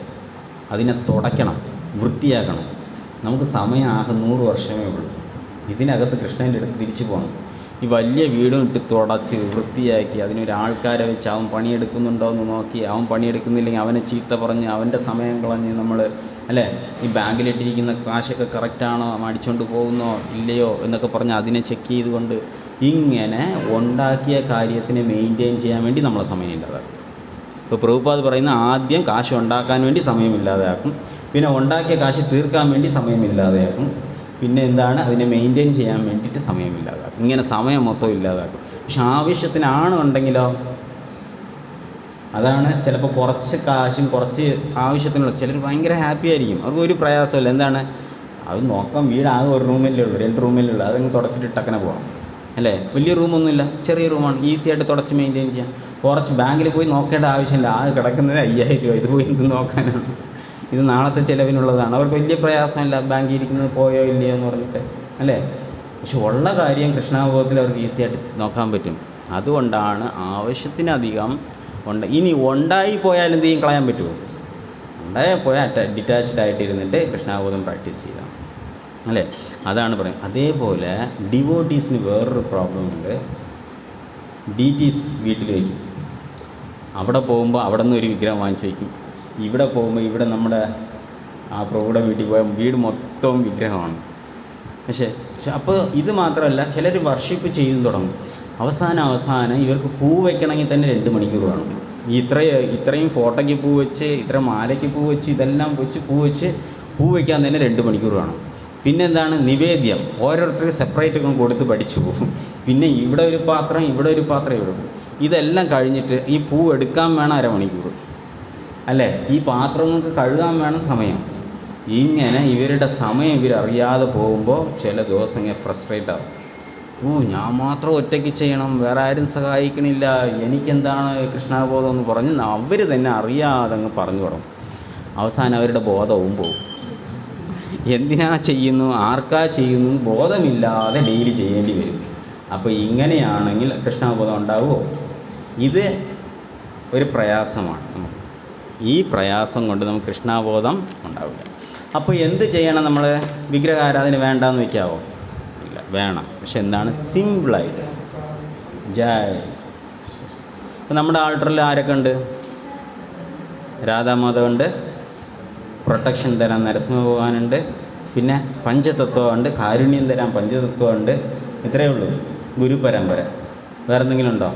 അതിനെ തുടയ്ക്കണം, വൃത്തിയാക്കണം. നമുക്ക് സമയം ആകെ 100 വർഷമേ ഉള്ളൂ. ഇതിനകത്ത് കൃഷ്ണൻ്റെ അടുത്ത് തിരിച്ചു പോകണം. ഈ വലിയ വീടും ഇട്ട് തുടച്ച് വൃത്തിയാക്കി അതിനൊരാൾക്കാരെ വെച്ച് അവൻ പണിയെടുക്കുന്നുണ്ടോ എന്ന് നോക്കി, അവൻ പണിയെടുക്കുന്നില്ലെങ്കിൽ അവനെ ചീത്ത പറഞ്ഞ് അവൻ്റെ സമയം കളഞ്ഞ് നമ്മൾ അല്ലേ, ഈ ബാങ്കിലിട്ടിരിക്കുന്ന കാശൊക്കെ കറക്റ്റാണോ, അടിച്ചുകൊണ്ട് പോകുന്നോ ഇല്ലയോ എന്നൊക്കെ പറഞ്ഞ് അതിനെ ചെക്ക് ചെയ്തുകൊണ്ട് ഇങ്ങനെ ഉണ്ടാക്കിയ കാര്യത്തിനെ മെയിൻറ്റെയിൻ ചെയ്യാൻ വേണ്ടി നമ്മളെ സമയമില്ലാതാക്കും. ഇപ്പോൾ പ്രഭുപാദ് പറയുന്ന ആദ്യം കാശ് ഉണ്ടാക്കാൻ വേണ്ടി സമയമില്ലാതെയാക്കും, പിന്നെ ഉണ്ടാക്കിയ കാശ് തീർക്കാൻ വേണ്ടി സമയമില്ലാതെയാക്കും, പിന്നെ എന്താണ് അതിനെ മെയിൻറ്റെയിൻ ചെയ്യാൻ വേണ്ടിയിട്ട് സമയമില്ലാതാക്കും. ഇങ്ങനെ സമയം മൊത്തം ഇല്ലാതാക്കും. പക്ഷെ ആവശ്യത്തിനാണ് ഉണ്ടെങ്കിലോ, അതാണ് ചിലപ്പോൾ കുറച്ച് കാശും കുറച്ച് ആവശ്യത്തിനുള്ള, ചിലർ ഭയങ്കര ഹാപ്പി ആയിരിക്കും, അവർക്ക് ഒരു പ്രയാസമില്ല. എന്താണ് അത് നോക്കാം, വീട് ആകെ 1 റൂമല്ലേ ഉള്ളൂ, 2 റൂമല്ലേ ഉള്ളൂ, അതങ്ങ് തുടച്ചിട്ട് ടക്കനെ പോകാം അല്ലേ. വലിയ റൂമൊന്നുമില്ല, ചെറിയ റൂമാണ്, ഈസി ആയിട്ട് തുടച്ച് മെയിൻറ്റെയിൻ ചെയ്യാം. കുറച്ച് ബാങ്കിൽ പോയി നോക്കേണ്ട ആവശ്യമില്ല, ആകെ കിടക്കുന്നത് 5000 രൂപ, ഇത് പോയി എന്ത് നോക്കാനാണ്, ഇത് നാളത്തെ ചിലവിനുള്ളതാണ്. അവർക്ക് വലിയ പ്രയാസമില്ല, ബാങ്കിൽ ഇരിക്കുന്നത് പോയോ ഇല്ലയോ എന്ന് പറഞ്ഞിട്ട് അല്ലേ. പക്ഷെ ഉള്ള കാര്യം കൃഷ്ണാവബോധത്തിൽ അവർക്ക് ഈസി ആയിട്ട് നോക്കാൻ പറ്റും. അതുകൊണ്ടാണ് ആവശ്യത്തിനധികം ഇനി ഉണ്ടായി പോയാൽ എന്ത് ചെയ്യും, കളയാൻ പറ്റുമോ? ഉണ്ടായി പോയാൽ ഡിറ്റാച്ച്ഡ് ആയിട്ടിരുന്നിട്ട് കൃഷ്ണാവബോധം പ്രാക്ടീസ് ചെയ്യണം അല്ലേ. അതാണ് പറയുന്നത്. അതേപോലെ ഡിവോട്ടീസിന് വേറൊരു പ്രോബ്ലം ഉണ്ട്. ഡീറ്റീസ് വീട്ടിൽ വയ്ക്കും, അവിടെ പോകുമ്പോൾ അവിടെ നിന്ന് ഒരു വിഗ്രഹം വാങ്ങിച്ച് വയ്ക്കും, ഇവിടെ പോകുമ്പോൾ ഇവിടെ നമ്മുടെ ആ പ്രഭുയുടെ വീട്ടിൽ പോയാൽ വീട് മൊത്തവും വിഗ്രഹമാണ്. പക്ഷേ അപ്പോൾ ഇത് മാത്രമല്ല, ചിലർ വർഷിപ്പ് ചെയ്തു തുടങ്ങും. അവസാനം ഇവർക്ക് പൂ വയ്ക്കണമെങ്കിൽ തന്നെ 2 മണിക്കൂർ വേണം. ഇത്രയും ഫോട്ടോയ്ക്ക് പൂ വെച്ച്, ഇത്ര മാലയ്ക്ക് പൂ വെച്ച്, ഇതെല്ലാം വെച്ച് പൂ വയ്ക്കാൻ തന്നെ 2 മണിക്കൂർ വേണം. പിന്നെന്താണ് നിവേദ്യം, ഓരോരുത്തർക്ക് സെപ്പറേറ്റ് കൊടുത്ത് പഠിച്ചു പോകും. പിന്നെ ഇവിടെ ഒരു പാത്രം, ഇവിടെ ഒരു പാത്രം, ഇവിടെ ഇതെല്ലാം കഴിഞ്ഞിട്ട് ഈ പൂ എടുക്കാൻ വേണം 1/2 മണിക്കൂർ അല്ലേ. ഈ പാത്രങ്ങൾക്ക് കഴുകാൻ വേണം സമയം. ഇങ്ങനെ ഇവരുടെ സമയം ഇവരറിയാതെ പോകുമ്പോൾ ചില ദിവസം ഇങ്ങനെ ഫ്രസ്ട്രേറ്റ് ആവും. ഞാൻ മാത്രം ഒറ്റയ്ക്ക് ചെയ്യണം, വേറെ ആരും സഹായിക്കണില്ല, എനിക്കെന്താണ് കൃഷ്ണാബോധം എന്ന് പറഞ്ഞ് അവർ തന്നെ അറിയാതെ അങ്ങ് പറഞ്ഞു തുടങ്ങും. അവസാനം അവരുടെ ബോധവും പോകും. എന്തിനാ ചെയ്യുന്നു, ആർക്കാ ചെയ്യുന്നു ബോധമില്ലാതെ ഡെയിലി ചെയ്യേണ്ടി വരും. അപ്പോൾ ഇങ്ങനെയാണെങ്കിൽ കൃഷ്ണാബോധം ഉണ്ടാവുമോ? ഇത് ഒരു പ്രയാസമാണ് നമുക്ക്. ഈ പ്രയാസം കൊണ്ട് നമുക്ക് കൃഷ്ണാബോധം ഉണ്ടാവില്ല. അപ്പോൾ എന്ത് ചെയ്യണം നമ്മൾ? വിഗ്രഹാരാധന വേണ്ടാന്ന് വയ്ക്കാവോ? ഇല്ല, വേണം. പക്ഷെ എന്താണ്? സിമ്പിളായിട്ട് ജയ്. ഇപ്പം നമ്മുടെ ആൾട്ടറിൽ ആരൊക്കെ ഉണ്ട്? രാധാമാധവുണ്ട്, പ്രൊട്ടക്ഷൻ തരാൻ നരസിംഹ ഭഗവാനുണ്ട്, പിന്നെ പഞ്ചതത്വമുണ്ട്, കാരുണ്യം തരാൻ പഞ്ചതത്വമുണ്ട്. ഇത്രയേ ഉള്ളൂ ഗുരു പരമ്പര. വേറെ എന്തെങ്കിലും ഉണ്ടോ?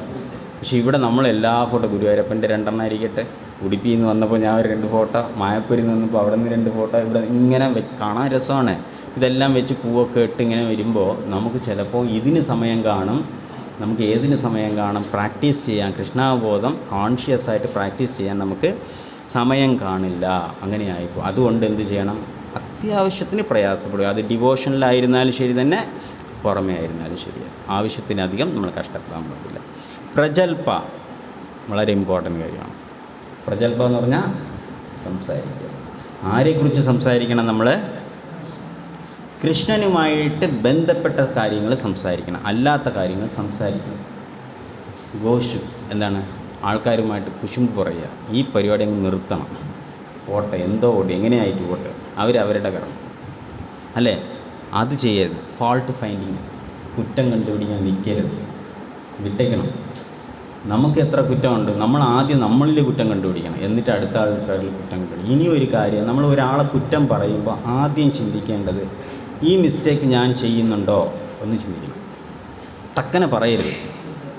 പക്ഷേ ഇവിടെ നമ്മളെല്ലാ ഫോട്ടോ, ഗുരുവായൂരപ്പൻ്റെ 2 ഇരിക്കട്ടെ, ഉടുപ്പിയിൽ നിന്ന് വന്നപ്പോൾ ഞാൻ ഒരു 2 ഫോട്ടോ, മായപ്പൂരിൽ നിന്ന് വന്നപ്പോൾ അവിടെ നിന്ന് 2 ഫോട്ടോ, ഇവിടെ ഇങ്ങനെ കാണാൻ രസമാണ്. ഇതെല്ലാം വെച്ച് പൂവൊക്കെ ഇട്ട് ഇങ്ങനെ വരുമ്പോൾ നമുക്ക് ചിലപ്പോൾ ഇതിന് സമയം കാണും, നമുക്ക് ഏതിന് സമയം കാണും? പ്രാക്ടീസ് ചെയ്യാൻ, കൃഷ്ണാവബോധം കോൺഷ്യസ് ആയിട്ട് പ്രാക്ടീസ് ചെയ്യാൻ നമുക്ക് സമയം കാണില്ല. അങ്ങനെയായിപ്പോൾ അതുകൊണ്ട് എന്ത് ചെയ്യണം? അത്യാവശ്യത്തിന് പ്രയാസപ്പെടുക. അത് ഡിവോഷനിലായിരുന്നാലും ശരി തന്നെ, പുറമേ ആയിരുന്നാലും ശരി, ആവശ്യത്തിനധികം നമ്മൾ കഷ്ടപ്പെടാൻ പറ്റില്ല. പ്രജൽപ വളരെ ഇമ്പോർട്ടൻ്റ് കാര്യമാണ്. പ്രജൽപ എന്ന് പറഞ്ഞാൽ സംസാരിക്കുക. ആരെക്കുറിച്ച് സംസാരിക്കണം? നമ്മൾ കൃഷ്ണനുമായിട്ട് ബന്ധപ്പെട്ട കാര്യങ്ങൾ സംസാരിക്കണം, അല്ലാത്ത കാര്യങ്ങൾ സംസാരിക്കണം. ഗോഷു എന്താണ്? ആൾക്കാരുമായിട്ട് കുശുമ്പ് പറയുക. ഈ പരിപാടി അങ്ങ് നിർത്തണം. പോട്ടെ, എന്തോ ഓടി, എങ്ങനെയായിട്ട് പോട്ടെ, അവരവരുടെ കർമ്മം അല്ലേ, അത് ചെയ്യരുത്. ഫാൾട്ട് ഫൈൻഡിങ്, കുറ്റം കണ്ടുപിടിക്കാൻ നിൽക്കരുത്, വിട്ടേക്കണം. നമുക്ക് എത്ര കുറ്റമുണ്ട്, നമ്മൾ ആദ്യം നമ്മളിൽ കുറ്റം കണ്ടുപിടിക്കണം, എന്നിട്ട് അടുത്ത ആൾക്കാരിൽ കുറ്റം കണ്ടുപിടിക്കണം. ഇനി ഒരു കാര്യം, നമ്മൾ ഒരാളെ കുറ്റം പറയുമ്പോൾ ആദ്യം ചിന്തിക്കേണ്ടത്, ഈ മിസ്റ്റേക്ക് ഞാൻ ചെയ്യുന്നുണ്ടോ എന്ന് ചിന്തിക്കണം. ടക്കനെ പറയരുത്.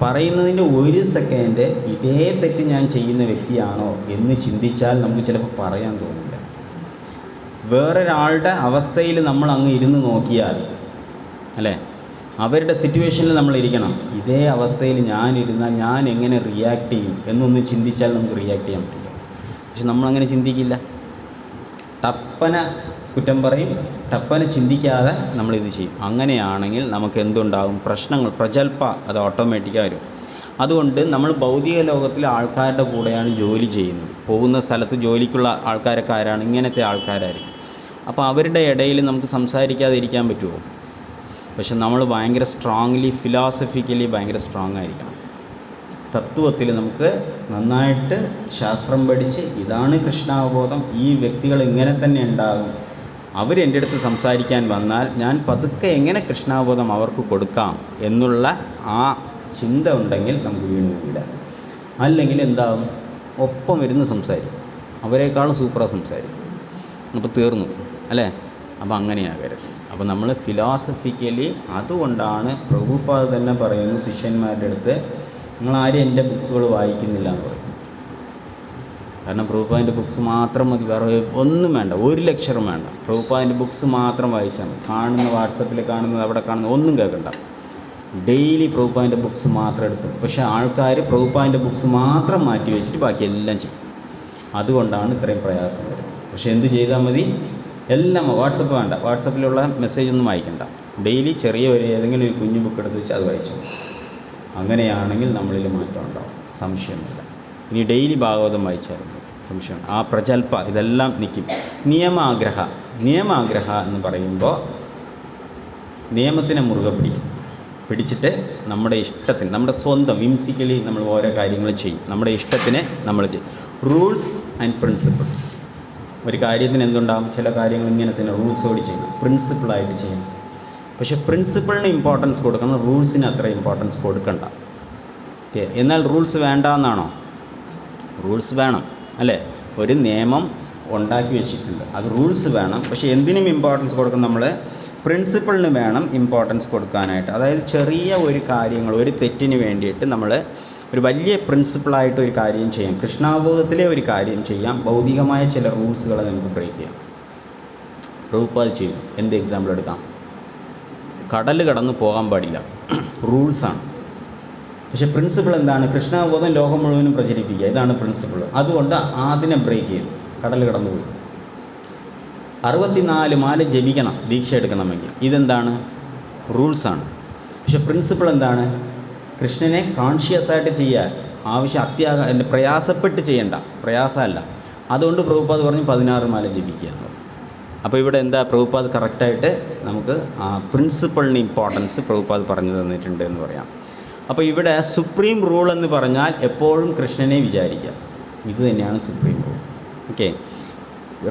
പറയുന്നതിൻ്റെ 1 സെക്കൻഡ് ഇതേ തെറ്റ് ഞാൻ ചെയ്യുന്ന വ്യക്തിയാണോ എന്ന് ചിന്തിച്ചാൽ നമുക്ക് ചിലപ്പോൾ പറയാൻ തോന്നില്ല. വേറൊരാളുടെ അവസ്ഥയിൽ നമ്മൾ അങ്ങ് ഇരുന്ന് നോക്കിയാൽ അല്ലേ, അവരുടെ സിറ്റുവേഷനിൽ നമ്മൾ ഇരിക്കണം. ഇതേ അവസ്ഥയിൽ ഞാനിരുന്നാൽ ഞാൻ എങ്ങനെ റിയാക്ട് ചെയ്യും എന്നൊന്ന് ചിന്തിച്ചാൽ നമുക്ക് റിയാക്ട് ചെയ്യാൻ പറ്റില്ല. പക്ഷെ നമ്മളങ്ങനെ ചിന്തിക്കില്ല. ടപ്പന കുറ്റം പറയും, ടപ്പന ചിന്തിക്കാതെ നമ്മളിത് ചെയ്യും. അങ്ങനെയാണെങ്കിൽ നമുക്ക് എന്തുണ്ടാകും? പ്രശ്നങ്ങൾ, പ്രജൽപ അത് ഓട്ടോമാറ്റിക്കായി വരും. അതുകൊണ്ട് നമ്മൾ ഭൗതിക ലോകത്തിലെ ആൾക്കാരുടെ കൂടെയാണ് ജോലി ചെയ്യുന്നത്. പോകുന്ന സ്ഥലത്ത് ജോലിക്കുള്ള ആൾക്കാരൊക്കെ ആരാണ്? ഇങ്ങനത്തെ ആൾക്കാരായിരിക്കും. അപ്പോൾ അവരുടെ ഇടയിൽ നമുക്ക് സംസാരിക്കാതെ ഇരിക്കാൻ പറ്റുമോ? പക്ഷെ നമ്മൾ ഭയങ്കര സ്ട്രോങ്ലി, ഫിലോസഫിക്കലി ഭയങ്കര സ്ട്രോങ് ആയിരിക്കണം. തത്വത്തിൽ നമുക്ക് നന്നായിട്ട് ശാസ്ത്രം പഠിച്ച് ഇതാണ് കൃഷ്ണാവബോധം, ഈ വ്യക്തികൾ ഇങ്ങനെ തന്നെ ഉണ്ടാകും, അവരെൻ്റെ അടുത്ത് സംസാരിക്കാൻ വന്നാൽ ഞാൻ പതുക്കെ എങ്ങനെ കൃഷ്ണാവബോധം അവർക്ക് കൊടുക്കാം എന്നുള്ള ആ ചിന്ത ഉണ്ടെങ്കിൽ നമുക്ക് വീണില്ല. അല്ലെങ്കിൽ എന്താകും? ഒപ്പം ഇരുന്ന് സംസാരിക്കും, അവരെക്കാളും സൂപ്പറായി സംസാരിക്കും. അപ്പോൾ തീർന്നു അല്ലേ? അപ്പോൾ അങ്ങനെയാകരുത്. അപ്പോൾ നമ്മൾ ഫിലോസഫിക്കലി, അതുകൊണ്ടാണ് പ്രഭുപാദ് തന്നെ പറയുന്നു ശിഷ്യന്മാരുടെ അടുത്ത്, നിങ്ങളാരും എൻ്റെ ബുക്കുകൾ വായിക്കുന്നില്ല എന്ന് പറയും. കാരണം പ്രഭുപാദിൻ്റെ ബുക്സ് മാത്രം മതി, വേറെ ഒന്നും വേണ്ട, 1 ലെക്ചറും വേണ്ട. പ്രഭുപാദിൻ്റെ ബുക്സ് മാത്രം വായിച്ചാൽ മതി. കാണുന്ന വാട്സപ്പിൽ കാണുന്നത്, അവിടെ കാണുന്നത് ഒന്നും കേൾക്കണ്ട. ഡെയിലി പ്രഭുപാദിൻ്റെ ബുക്സ് മാത്രം എടുത്തു. പക്ഷേ ആൾക്കാർ പ്രഭുപാദിൻ്റെ ബുക്സ് മാത്രം മാറ്റി വെച്ചിട്ട് ബാക്കി എല്ലാം ചെയ്യും. അതുകൊണ്ടാണ് ഇത്രയും പ്രയാസം വരുന്നത്. പക്ഷേ എന്ത് ചെയ്താൽ മതി? എല്ലാം വാട്സപ്പ് വേണ്ട, വാട്സപ്പിലുള്ള മെസ്സേജ് ഒന്നും വായിക്കണ്ട. ഡെയിലി ചെറിയ ഏതെങ്കിലും ഒരു കുഞ്ഞു ബുക്ക് എടുത്ത് വെച്ച് അത് വായിച്ചു. അങ്ങനെയാണെങ്കിൽ നമ്മളിൽ മാറ്റം ഉണ്ടാവും, സംശയമില്ല. ഇനി ഡെയിലി ഭാഗവതം വായിച്ചാലും സംശയമുണ്ട്. ആ പ്രജൽപ ഇതെല്ലാം നിൽക്കും. നിയമാഗ്രഹ എന്ന് പറയുമ്പോൾ നിയമത്തിനെ മുറുകെ പിടിച്ചിട്ട് നമ്മുടെ ഇഷ്ടത്തിന്, നമ്മുടെ സ്വന്തം വിംസിക്കലി നമ്മൾ ഓരോ കാര്യങ്ങൾ ചെയ്യും. നമ്മുടെ ഇഷ്ടത്തിന് നമ്മൾ ചെയ്യും. Rules and principles. ഒരു കാര്യത്തിന് എന്തുണ്ടാകും? ചില കാര്യങ്ങൾ ഇങ്ങനെ തന്നെ റൂൾസോട് ചെയ്യണം, പ്രിൻസിപ്പിളായിട്ട് ചെയ്യണം. പക്ഷേ പ്രിൻസിപ്പിളിന് ഇമ്പോർട്ടൻസ് കൊടുക്കണം, റൂൾസിന് അത്ര ഇമ്പോർട്ടൻസ് കൊടുക്കണ്ട. ഓക്കെ, എന്നാൽ റൂൾസ് വേണ്ട എന്നാണോ? റൂൾസ് വേണം അല്ലേ? ഒരു നിയമം ഉണ്ടാക്കി വെച്ചിട്ടുണ്ട്, അത് റൂൾസ് വേണം. പക്ഷേ എന്തിനും ഇമ്പോർട്ടൻസ് കൊടുക്കണം? നമ്മൾ പ്രിൻസിപ്പിളിന് വേണം ഇമ്പോർട്ടൻസ് കൊടുക്കാനായിട്ട്. അതായത് ചെറിയ ഒരു കാര്യങ്ങൾ, ഒരു തെറ്റിന് വേണ്ടിയിട്ട് നമ്മൾ ഒരു വലിയ പ്രിൻസിപ്പിളായിട്ട് ഒരു കാര്യം ചെയ്യാം, കൃഷ്ണാവബോധത്തിലെ ഒരു കാര്യം ചെയ്യാം, ഭൗതികമായ ചില റൂൾസുകളെ നമുക്ക് ബ്രേക്ക് ചെയ്യാം. പ്രഭുപാദ് ചെയ്യും. എന്ത് എക്സാമ്പിൾ എടുക്കാം? കടൽ കടന്ന് പോകാൻ പാടില്ല, റൂൾസാണ്. പക്ഷേ പ്രിൻസിപ്പിൾ എന്താണ്? കൃഷ്ണാവബോധം ലോകം മുഴുവനും പ്രചരിപ്പിക്കുക, ഇതാണ് പ്രിൻസിപ്പിൾ. അതുകൊണ്ട് അതിനെ ബ്രേക്ക് ചെയ്തു, കടൽ കടന്നു പോയി. 64 മാല ജപിക്കണം ദീക്ഷ എടുക്കണമെങ്കിൽ. ഇതെന്താണ്? റൂൾസാണ്. പക്ഷെ പ്രിൻസിപ്പിൾ എന്താണ്? കൃഷ്ണനെ കോൺഷ്യസ് ആയിട്ട് ചെയ്യാൻ എൻ്റെ പ്രയാസപ്പെട്ട് ചെയ്യണ്ട, പ്രയാസമല്ല. അതുകൊണ്ട് പ്രഭുപാദ് പറഞ്ഞു 16 മാല ജപിക്കുക എന്ന് പറഞ്ഞു. അപ്പോൾ ഇവിടെ എന്താ? പ്രഭുപാദ് കറക്റ്റായിട്ട് നമുക്ക് ആ പ്രിൻസിപ്പിളിന് ഇമ്പോർട്ടൻസ് പ്രഭുപാദ് പറഞ്ഞു തന്നിട്ടുണ്ട് എന്ന് പറയാം. അപ്പോൾ ഇവിടെ സുപ്രീം റൂൾ എന്ന് പറഞ്ഞാൽ എപ്പോഴും കൃഷ്ണനെ വിചാരിക്കുക, ഇത് തന്നെയാണ് സുപ്രീം റൂൾ. ഓക്കെ.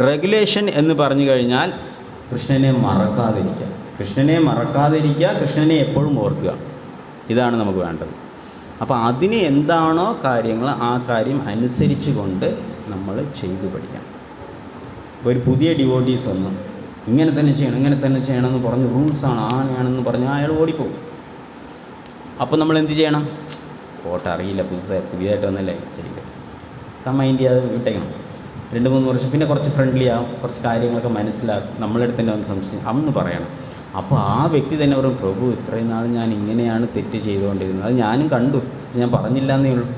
റെഗുലേഷൻ എന്ന് പറഞ്ഞു കഴിഞ്ഞാൽ കൃഷ്ണനെ മറക്കാതിരിക്കുക, കൃഷ്ണനെ എപ്പോഴും ഓർക്കുക, ഇതാണ് നമുക്ക് വേണ്ടത്. അപ്പോൾ അതിന് എന്താണോ കാര്യങ്ങൾ ആ കാര്യം അനുസരിച്ച് കൊണ്ട് നമ്മൾ ചെയ്തു പഠിക്കണം. ഇപ്പോൾ ഒരു പുതിയ ഡിവോട്ടീസ് വന്നു, ഇങ്ങനെ തന്നെ ചെയ്യണം ഇങ്ങനെ തന്നെ ചെയ്യണമെന്ന് പറഞ്ഞ് റൂൾസാണ് ആണെന്ന് പറഞ്ഞാൽ അയാൾ ഓടിപ്പോകും. അപ്പോൾ നമ്മൾ എന്ത് ചെയ്യണം? പോട്ടെ, അറിയില്ല, പുതിയതായിട്ട് വന്നല്ലേ, ചെയ്യില്ല, മൈൻഡ് ചെയ്യാതെ വിട്ടേക്കണം. 2-3 വർഷം പിന്നെ കുറച്ച് ഫ്രണ്ട്ലി ആവും, കുറച്ച് കാര്യങ്ങളൊക്കെ മനസ്സിലാക്കും, നമ്മളെടുത്ത് തന്നെ വന്ന് സംശയം അന്ന് പറയണം. അപ്പോൾ ആ വ്യക്തി തന്നെ പറയും, പ്രഭു ഇത്രയും നാൾ ഞാൻ ഇങ്ങനെയാണ് തെറ്റ് ചെയ്തുകൊണ്ടിരുന്നത്, അത് ഞാനും കണ്ടു, ഞാൻ പറഞ്ഞില്ല എന്നേ ഉള്ളൂ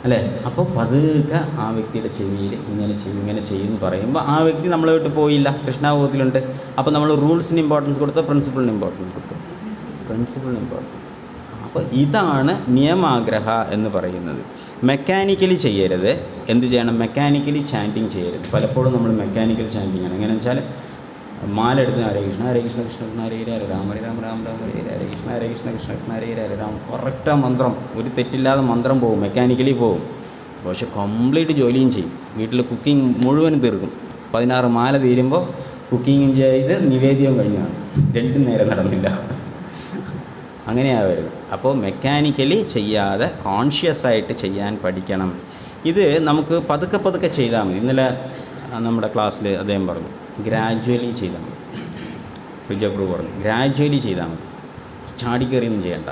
അല്ലേ. അപ്പോൾ പതുക്കെ ആ വ്യക്തിയുടെ ചെവിയിൽ ഇങ്ങനെ ചെയ്യും എന്ന് പറയുമ്പോൾ ആ വ്യക്തി നമ്മളെ വിട്ട് പോയില്ല, കൃഷ്ണാബോധത്തിലുണ്ട്. അപ്പോൾ നമ്മൾ റൂൾസിന് ഇമ്പോർട്ടൻസ് കൊടുത്തോ പ്രിൻസിപ്പിളിന് ഇമ്പോർട്ടൻസ് കൊടുത്തോ? പ്രിൻസിപ്പിളിന് ഇമ്പോർട്ടൻസ്. അപ്പോൾ ഇതാണ് നിയമാഗ്രഹ എന്ന് പറയുന്നത്. മെക്കാനിക്കലി ചെയ്യരുത്. എന്ത് ചെയ്യണം? മെക്കാനിക്കലി ചാൻറ്റിങ് ചെയ്യരുത്. പലപ്പോഴും നമ്മൾ മെക്കാനിക്കൽ ചാൻറ്റിങ് ആണ്. എങ്ങനെയാണെന്ന് വെച്ചാൽ മാല എടുത്ത് ഹരേ കൃഷ്ണ ഹരേ കൃഷ്ണ കൃഷ്ണ കൃഷ്ണ ഹരേ ഹരേ രാമ ഹരേ രാമ രാമ രാമ ഹരേ ഹരേ കൃഷ്ണ ഹരേ കൃഷ്ണ കൃഷ്ണ കൃഷ്ണ ഹരേ ഹരേ രാമ. കറക്റ്റാ മന്ത്രം, ഒരു തെറ്റില്ലാതെ മന്ത്രം പോകും, മെക്കാനിക്കലി പോകും. പക്ഷെ കംപ്ലീറ്റ് ജോലിയും ചെയ്യും. വീട്ടിൽ കുക്കിംഗ് മുഴുവനും തീർക്കും. 16 മാല തീരുമ്പോൾ കുക്കിങ്ങും ചെയ്ത് നിവേദ്യവും കഴിഞ്ഞാണ്, 2 നേരം നടന്നില്ല. അങ്ങനെയാണ് വരുന്നത്. അപ്പോൾ മെക്കാനിക്കലി ചെയ്യാതെ കോൺഷ്യസ് ആയിട്ട് ചെയ്യാൻ പഠിക്കണം. ഇത് നമുക്ക് പതുക്കെ ചെയ്താൽ മതി. ഇന്നലെ നമ്മുടെ ക്ലാസ്സിൽ അദ്ദേഹം പറഞ്ഞു, ഗ്രാജ്വലി ചെയ്താൽ മതി. ഫ്രിജപ്രൂ പറഞ്ഞു, ഗ്രാജ്വലി ചെയ്താൽ മതി, ചാടിക്കറിയൊന്നും ചെയ്യണ്ട.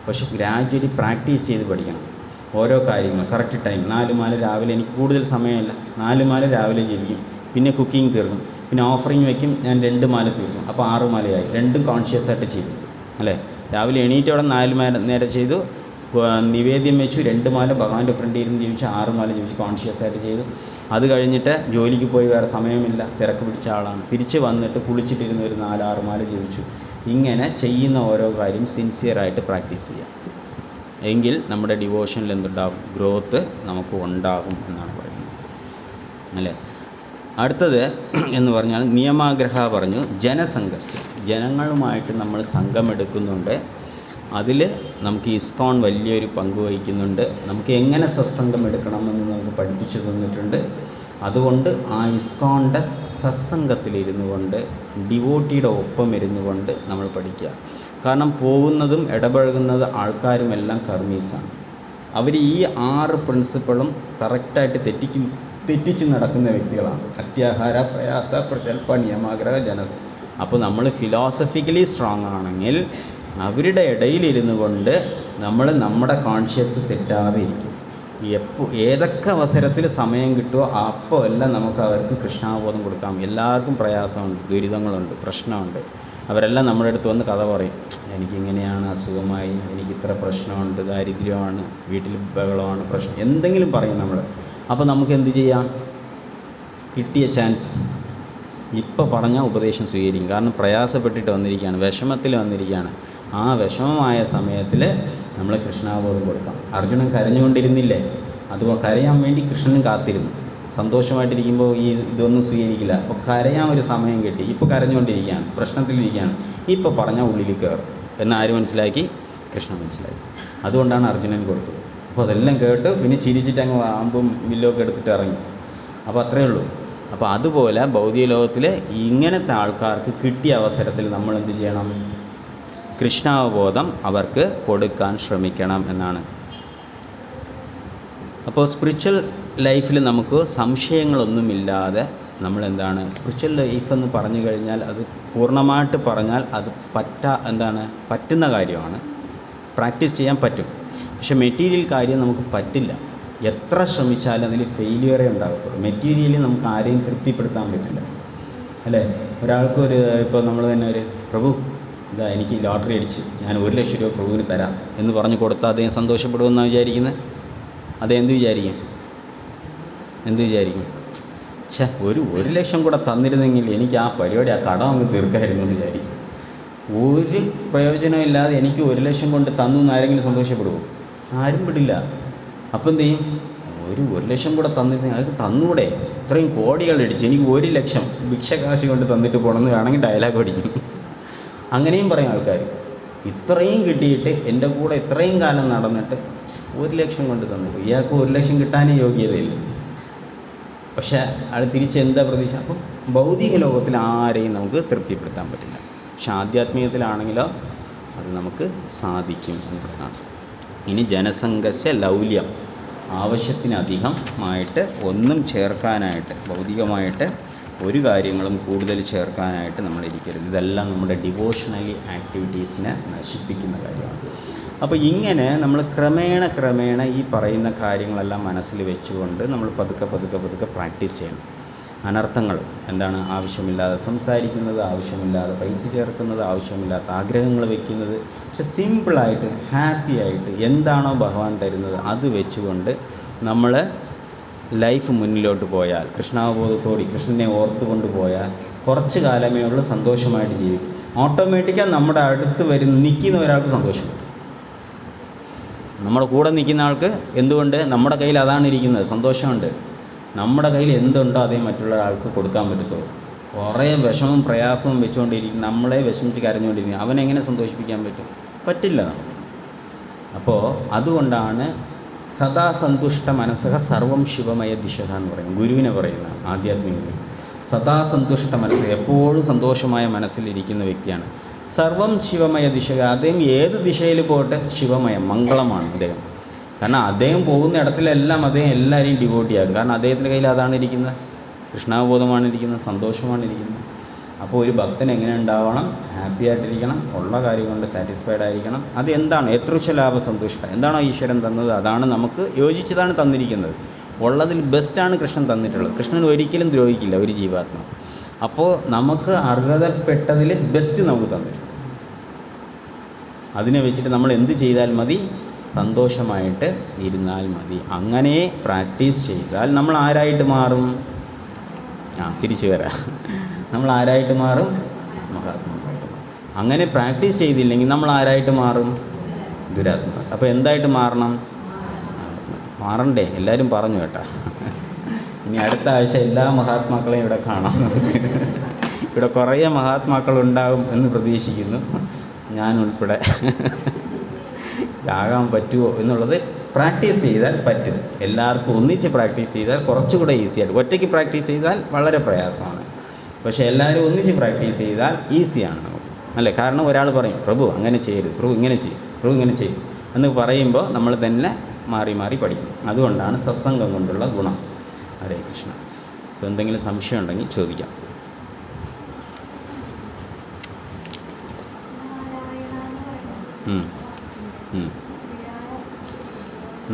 പക്ഷെ ഗ്രാജ്വലി പ്രാക്ടീസ് ചെയ്ത് പഠിക്കണം. ഓരോ കാര്യങ്ങൾ കറക്റ്റ് ടൈം. 4 മാല രാവിലെ, എനിക്ക് കൂടുതൽ സമയമില്ല, 4 മാല രാവിലെ ജപിക്കും, പിന്നെ കുക്കിംഗ് തീർക്കും, പിന്നെ ഓഫറിങ് വയ്ക്കും, ഞാൻ 2 മാല തീർക്കും, അപ്പോൾ 6 മാലയായി. 2 കോൺഷ്യസ് ആയിട്ട് ചെയ്യും അല്ലേ. രാവിലെ എണീറ്റോടെ 4 മാല നേരെ ചെയ്തു, നിവേദ്യം വെച്ചു, 2 മാല ഭഗവാന്റെ ഫ്രണ്ടിൽ ഇരുന്ന് ജപിച്ചു, 6 മാല ജപിച്ച് കോൺഷ്യസ് ആയിട്ട് ചെയ്തു. അത് കഴിഞ്ഞിട്ട് ജോലിക്ക് പോയി, വേറെ സമയമില്ല, തിരക്ക് പിടിച്ച ആളാണ്, തിരിച്ച് വന്നിട്ട് കുളിച്ചിട്ടിരുന്ന ഒരു 4-6 മാല ജപിച്ചു. ഇങ്ങനെ ചെയ്യുന്ന ഓരോ കാര്യം സിൻസിയറായിട്ട് പ്രാക്ടീസ് ചെയ്യാം. എങ്കിൽ നമ്മുടെ ഡിവോഷനിൽ എന്തുണ്ടാകും? ഗ്രോത്ത് നമുക്ക് ഉണ്ടാകും എന്നാണ് പറയുന്നത് അല്ലേ. അടുത്തത് എന്ന് പറഞ്ഞാൽ നിയമാഗ്രഹ പറഞ്ഞു, ജനസംഘർഷം. ജനങ്ങളുമായിട്ട് നമ്മൾ സംഘമെടുക്കുന്നുണ്ട്. അതിൽ നമുക്ക് ഇസ്കോൺ വലിയൊരു പങ്ക് വഹിക്കുന്നുണ്ട്. നമുക്ക് എങ്ങനെ സത്സംഗം എടുക്കണമെന്ന് നമുക്ക് പഠിപ്പിച്ചു തന്നിട്ടുണ്ട്. അതുകൊണ്ട് ആ ഇസ്കോണിൻ്റെ സത്സംഗത്തിലിരുന്നു കൊണ്ട്, ഡിവോട്ടിയുടെ ഒപ്പം ഇരുന്നു കൊണ്ട് നമ്മൾ പഠിക്കുക. കാരണം പോകുന്നതും ഇടപഴകുന്നത് ആൾക്കാരുമെല്ലാം കർമ്മീസാണ്. അവർ ഈ 6 പ്രിൻസിപ്പിളും കറക്റ്റായിട്ട് തെറ്റിച്ച് നടക്കുന്ന വ്യക്തികളാണ്. അത്യാഹാര, പ്രയാസ, പ്രകൽപ്പ, നിയമാഗ്രഹ, ജനസം. അപ്പോൾ നമ്മൾ ഫിലോസഫിക്കലി സ്ട്രോങ് ആണെങ്കിൽ അവരുടെ ഇടയിലിരുന്നു കൊണ്ട് നമ്മൾ നമ്മുടെ കോൺഷ്യസ് തെറ്റാതെ ഇരിക്കും. ഏതൊക്കെ അവസരത്തിൽ സമയം കിട്ടുമോ അപ്പോൾ എല്ലാം നമുക്ക് അവർക്ക് കൃഷ്ണാബോധം കൊടുക്കാം. എല്ലാവർക്കും പ്രയാസമുണ്ട്, ദുരിതങ്ങളുണ്ട്, പ്രശ്നമുണ്ട്. അവരെല്ലാം നമ്മുടെ അടുത്ത് വന്ന് കഥ പറയും, എനിക്കിങ്ങനെയാണ്, അസുഖമായി, എനിക്കിത്ര പ്രശ്നമുണ്ട്, ദാരിദ്ര്യമാണ്, വീട്ടിൽ ബഹളമാണ്, പ്രശ്നം, എന്തെങ്കിലും പറയും നമ്മൾ. അപ്പോൾ നമുക്ക് എന്ത് ചെയ്യാം? കിട്ടിയ ചാൻസ് ഇപ്പോൾ പറഞ്ഞാൽ ഉപദേശം സ്വീകരിക്കും. കാരണം പ്രയാസപ്പെട്ടിട്ട് വന്നിരിക്കുകയാണ്, വിഷമത്തിൽ വന്നിരിക്കുകയാണ്. ആ വിഷമമായ സമയത്തിൽ നമ്മൾ കൃഷ്ണാബോധം കൊടുക്കാം. അർജുനൻ കരഞ്ഞുകൊണ്ടിരുന്നില്ലേ? അതുകൊണ്ട് കരയാൻ വേണ്ടി കൃഷ്ണനും കാത്തിരുന്നു. സന്തോഷമായിട്ടിരിക്കുമ്പോൾ ഇതൊന്നും സ്വീകരിക്കില്ല. അപ്പോൾ കരയാൻ ഒരു സമയം കിട്ടി. ഇപ്പോൾ കരഞ്ഞുകൊണ്ടിരിക്കുകയാണ്, പ്രശ്നത്തിലിരിക്കുകയാണ്. ഇപ്പോൾ പറഞ്ഞാൽ ഉള്ളിൽ കയറും എന്ന് ആര് മനസ്സിലാക്കി? കൃഷ്ണൻ മനസ്സിലാക്കി. അതുകൊണ്ടാണ് അർജുനൻ കൊടുത്തത്. അപ്പോൾ അതെല്ലാം കേട്ട് പിന്നെ ചിരിച്ചിട്ട് അങ്ങ് അമ്പും വില്ലൊക്കെ എടുത്തിട്ട് ഇറങ്ങി. അപ്പോൾ അത്രയേ ഉള്ളൂ. അപ്പോൾ അതുപോലെ ഭൗതിക ലോകത്തിൽ ഇങ്ങനത്തെ ആൾക്കാർക്ക് കിട്ടിയ അവസരത്തിൽ നമ്മൾ എന്ത് ചെയ്യണം? കൃഷ്ണാവബോധം അവർക്ക് കൊടുക്കാൻ ശ്രമിക്കണം എന്നാണ്. അപ്പോൾ സ്പിരിച്വൽ ലൈഫിൽ നമുക്ക് സംശയങ്ങളൊന്നുമില്ലാതെ നമ്മളെന്താണ്, സ്പിരിച്വൽ ലൈഫ് എന്ന് പറഞ്ഞു കഴിഞ്ഞാൽ അത് പൂർണ്ണമായിട്ട് പറഞ്ഞാൽ അത് പറ്റുന്ന കാര്യമാണ്, പ്രാക്ടീസ് ചെയ്യാൻ പറ്റും. പക്ഷെ മെറ്റീരിയൽ കാര്യം നമുക്ക് പറ്റില്ല. എത്ര ശ്രമിച്ചാലും അതിൽ ഫെയിലിയറേ ഉണ്ടാകത്തുള്ളൂ. മെറ്റീരിയലി നമുക്ക് ആരെയും തൃപ്തിപ്പെടുത്താൻ പറ്റില്ല അല്ലേ. ഇപ്പോൾ നമ്മൾ തന്നെ ഒരു പ്രഭു ഇതാ എനിക്ക് ലോട്ടറി അടിച്ച് ഞാൻ 1 ലക്ഷം രൂപ പ്രഭുവിന് തരാം എന്ന് പറഞ്ഞു കൊടുത്താൽ അദ്ദേഹം സന്തോഷപ്പെടുമെന്നാണ് വിചാരിക്കുന്നത്? എന്ത് വിചാരിക്കും? ഒരു ലക്ഷം കൂടെ തന്നിരുന്നെങ്കിൽ എനിക്ക് ആ പരിപാടി, ആ കടം അങ്ങ് തീർക്കായിരുന്നു എന്ന് വിചാരിക്കും. ഒരു പ്രയോജനമില്ലാതെ എനിക്ക് 1 ലക്ഷം കൊണ്ട് തന്നു എന്ന് ആരെങ്കിലും സന്തോഷപ്പെടുമോ? ആരും വിടില്ല. അപ്പം എന്ത് ചെയ്യും? 1 ലക്ഷം കൂടെ തന്നിരുന്നെങ്കിൽ അതൊക്കെ തന്നൂടെ, ഇത്രയും കോടികൾ അടിച്ച് എനിക്ക് 1 ലക്ഷം ഭിക്ഷകാശ് കൊണ്ട് തന്നിട്ട് പോകണമെന്ന് വേണമെങ്കിൽ ഡയലോഗ് അടിക്കും. അങ്ങനെയും പറയും ആൾക്കാർ. ഇത്രയും കിട്ടിയിട്ട് എൻ്റെ കൂടെ ഇത്രയും കാലം നടന്നിട്ട് 1 ലക്ഷം കൊണ്ട് തന്നിട്ട് ഇയാൾക്ക് 1 ലക്ഷം കിട്ടാനേ യോഗ്യതയില്ല. പക്ഷേ അയാൾ തിരിച്ച് എന്താ പ്രതീക്ഷ? അപ്പം ഭൗതിക ലോകത്തിൽ ആരെയും നമുക്ക് തൃപ്തിപ്പെടുത്താൻ പറ്റില്ല. പക്ഷെ ആധ്യാത്മികത്തിലാണെങ്കിലോ അത് നമുക്ക് സാധിക്കും എന്നുള്ളതാണ്. ഇനി ജനസംഘർഷ ലൗല്യം, ആവശ്യത്തിനധികമായിട്ട് ഒന്നും ചേർക്കാനായിട്ട്, ഭൗതികമായിട്ട് ഒരു കാര്യങ്ങളും കൂടുതൽ ചേർക്കാനായിട്ട് നമ്മൾ ഇരിക്കരുത്. ഇതെല്ലാം നമ്മുടെ ഡിവോഷണലി ആക്ടിവിറ്റീസിനെ നശിപ്പിക്കുന്ന കാര്യമാണ്. അപ്പോൾ ഇങ്ങനെ നമ്മൾ ക്രമേണ ഈ പറയുന്ന കാര്യങ്ങളെല്ലാം മനസ്സിൽ വെച്ചുകൊണ്ട് നമ്മൾ പതുക്കെ പ്രാക്ടീസ് ചെയ്യണം. അനർത്ഥങ്ങൾ എന്താണ്? ആവശ്യമില്ലാതെ സംസാരിക്കുന്നത്, ആവശ്യമില്ലാതെ പൈസ ചേർക്കുന്നത്, ആവശ്യമില്ലാത്ത ആഗ്രഹങ്ങൾ വയ്ക്കുന്നത്. പക്ഷെ സിമ്പിളായിട്ട് ഹാപ്പി ആയിട്ട് എന്താണോ ഭഗവാൻ തരുന്നത് അത് വെച്ചുകൊണ്ട് നമ്മൾ ലൈഫ് മുന്നിലോട്ട് പോയാൽ, കൃഷ്ണാവബോധത്തോടെ കൃഷ്ണനെ ഓർത്തുകൊണ്ട് പോയാൽ കുറച്ച് കാലമേ ഉള്ളൂ സന്തോഷമായിട്ട് ജീവിക്കും. ഓട്ടോമാറ്റിക്കായി നമ്മുടെ അടുത്ത് നിൽക്കുന്ന ഒരാൾക്ക് സന്തോഷം കിട്ടും. നമ്മുടെ കൂടെ നിൽക്കുന്ന ആൾക്ക് എന്തുകൊണ്ട്? നമ്മുടെ കയ്യിൽ അതാണ് ഇരിക്കുന്നത്, സന്തോഷമുണ്ട്. നമ്മുടെ കയ്യിൽ എന്തുണ്ടോ അതേ മറ്റുള്ള ആൾക്ക് കൊടുക്കാൻ പറ്റത്തുള്ളൂ. കുറേ വിഷമവും പ്രയാസവും വെച്ചുകൊണ്ടിരിക്കും, നമ്മളെ വിഷമിച്ച് കരഞ്ഞുകൊണ്ടിരിക്കും, അവനെങ്ങനെ സന്തോഷിപ്പിക്കാൻ പറ്റും? പറ്റില്ല നമുക്ക്. അപ്പോൾ അതുകൊണ്ടാണ് സദാ സന്തുഷ്ട മനസ്സഹ സർവം ശിവമയ ദിശക എന്ന് പറയും, ഗുരുവിനെ പറയുന്ന ആധ്യാത്മിക ഗുരു. സദാ സന്തുഷ്ട മനസ്സ്, എപ്പോഴും സന്തോഷമായ മനസ്സിലിരിക്കുന്ന വ്യക്തിയാണ്. സർവം ശിവമയ ദിശക, അദ്ദേഹം ഏത് ദിശയിൽ പോട്ടെ ശിവമയം, മംഗളമാണ് അദ്ദേഹം. കാരണം അദ്ദേഹം പോകുന്ന ഇടത്തിലെല്ലാം അദ്ദേഹം എല്ലാവരെയും ഡിവോട്ട് ചെയ്യാം. കാരണം അദ്ദേഹത്തിൻ്റെ കയ്യിൽ അതാണ് ഇരിക്കുന്നത്, കൃഷ്ണാബോധമാണ് ഇരിക്കുന്നത്, സന്തോഷമാണ് ഇരിക്കുന്നത്. അപ്പോൾ ഒരു ഭക്തൻ എങ്ങനെ ഉണ്ടാവണം? ഹാപ്പി ആയിട്ടിരിക്കണം, ഉള്ള കാര്യം കൊണ്ട് സാറ്റിസ്ഫൈഡ് ആയിരിക്കണം. അത് എന്താണ്? എത്രച്ച ലാഭ സന്തുഷ്ട, എന്താണോ ഈശ്വരൻ തന്നത് അതാണ് നമുക്ക് യോജിച്ചതാണ് തന്നിരിക്കുന്നത്. ഉള്ളതിൽ ബെസ്റ്റാണ് കൃഷ്ണൻ തന്നിട്ടുള്ളത്. കൃഷ്ണൻ ഒരിക്കലും ദ്രോഹിക്കില്ല ഒരു ജീവാത്മ. അപ്പോൾ നമുക്ക് അർഹതപ്പെട്ടതിൽ ബെസ്റ്റ് നമുക്ക് തന്നിട്ടുണ്ട്. അതിനെ വെച്ചിട്ട് നമ്മൾ എന്ത് ചെയ്താൽ മതി? സന്തോഷമായിട്ട് ഇരുന്നാൽ മതി. അങ്ങനെ പ്രാക്ടീസ് ചെയ്താൽ നമ്മൾ ആരായിട്ട് മാറും? തിരിച്ചു വരാം. നമ്മൾ ആരായിട്ട് മാറും? മഹാത്മാവായിട്ട് മാറും. അങ്ങനെ പ്രാക്ടീസ് ചെയ്തില്ലെങ്കിൽ നമ്മൾ ആരായിട്ട് മാറും? ദുരാത്മാ. അപ്പോൾ എന്തായിട്ട് മാറണം? മാറണ്ടേ? എല്ലാവരും പറഞ്ഞു കേട്ടോ. ഇനി അടുത്ത ആഴ്ച എല്ലാ മഹാത്മാക്കളെയും ഇവിടെ കാണാം. ഇവിടെ കുറേ മഹാത്മാക്കളുണ്ടാകും എന്ന് പ്രതീക്ഷിക്കുന്നു, ഞാൻ ഉൾപ്പെടെ. ആകാൻ പറ്റുമോ എന്നുള്ളത് പ്രാക്ടീസ് ചെയ്താൽ പറ്റും. എല്ലാവർക്കും ഒന്നിച്ച് പ്രാക്ടീസ് ചെയ്താൽ കുറച്ചുകൂടെ ഈസിയായിട്ട്. ഒറ്റയ്ക്ക് പ്രാക്ടീസ് ചെയ്താൽ വളരെ പ്രയാസമാണ്. പക്ഷേ എല്ലാവരും ഒന്നിച്ച് പ്രാക്ടീസ് ചെയ്താൽ ഈസിയാണ് നമുക്ക്, അല്ലേ? കാരണം ഒരാൾ പറയും, പ്രഭു അങ്ങനെ ചെയ്യരുത്, പ്രഭു ഇങ്ങനെ ചെയ്യും, പ്രഭു ഇങ്ങനെ ചെയ്യും എന്ന് പറയുമ്പോൾ നമ്മൾ തന്നെ മാറി പഠിക്കും. അതുകൊണ്ടാണ് സത്സംഗം കൊണ്ടുള്ള ഗുണം. ഹരേ കൃഷ്ണ. സോ എന്തെങ്കിലും സംശയം ഉണ്ടെങ്കിൽ ചോദിക്കാം.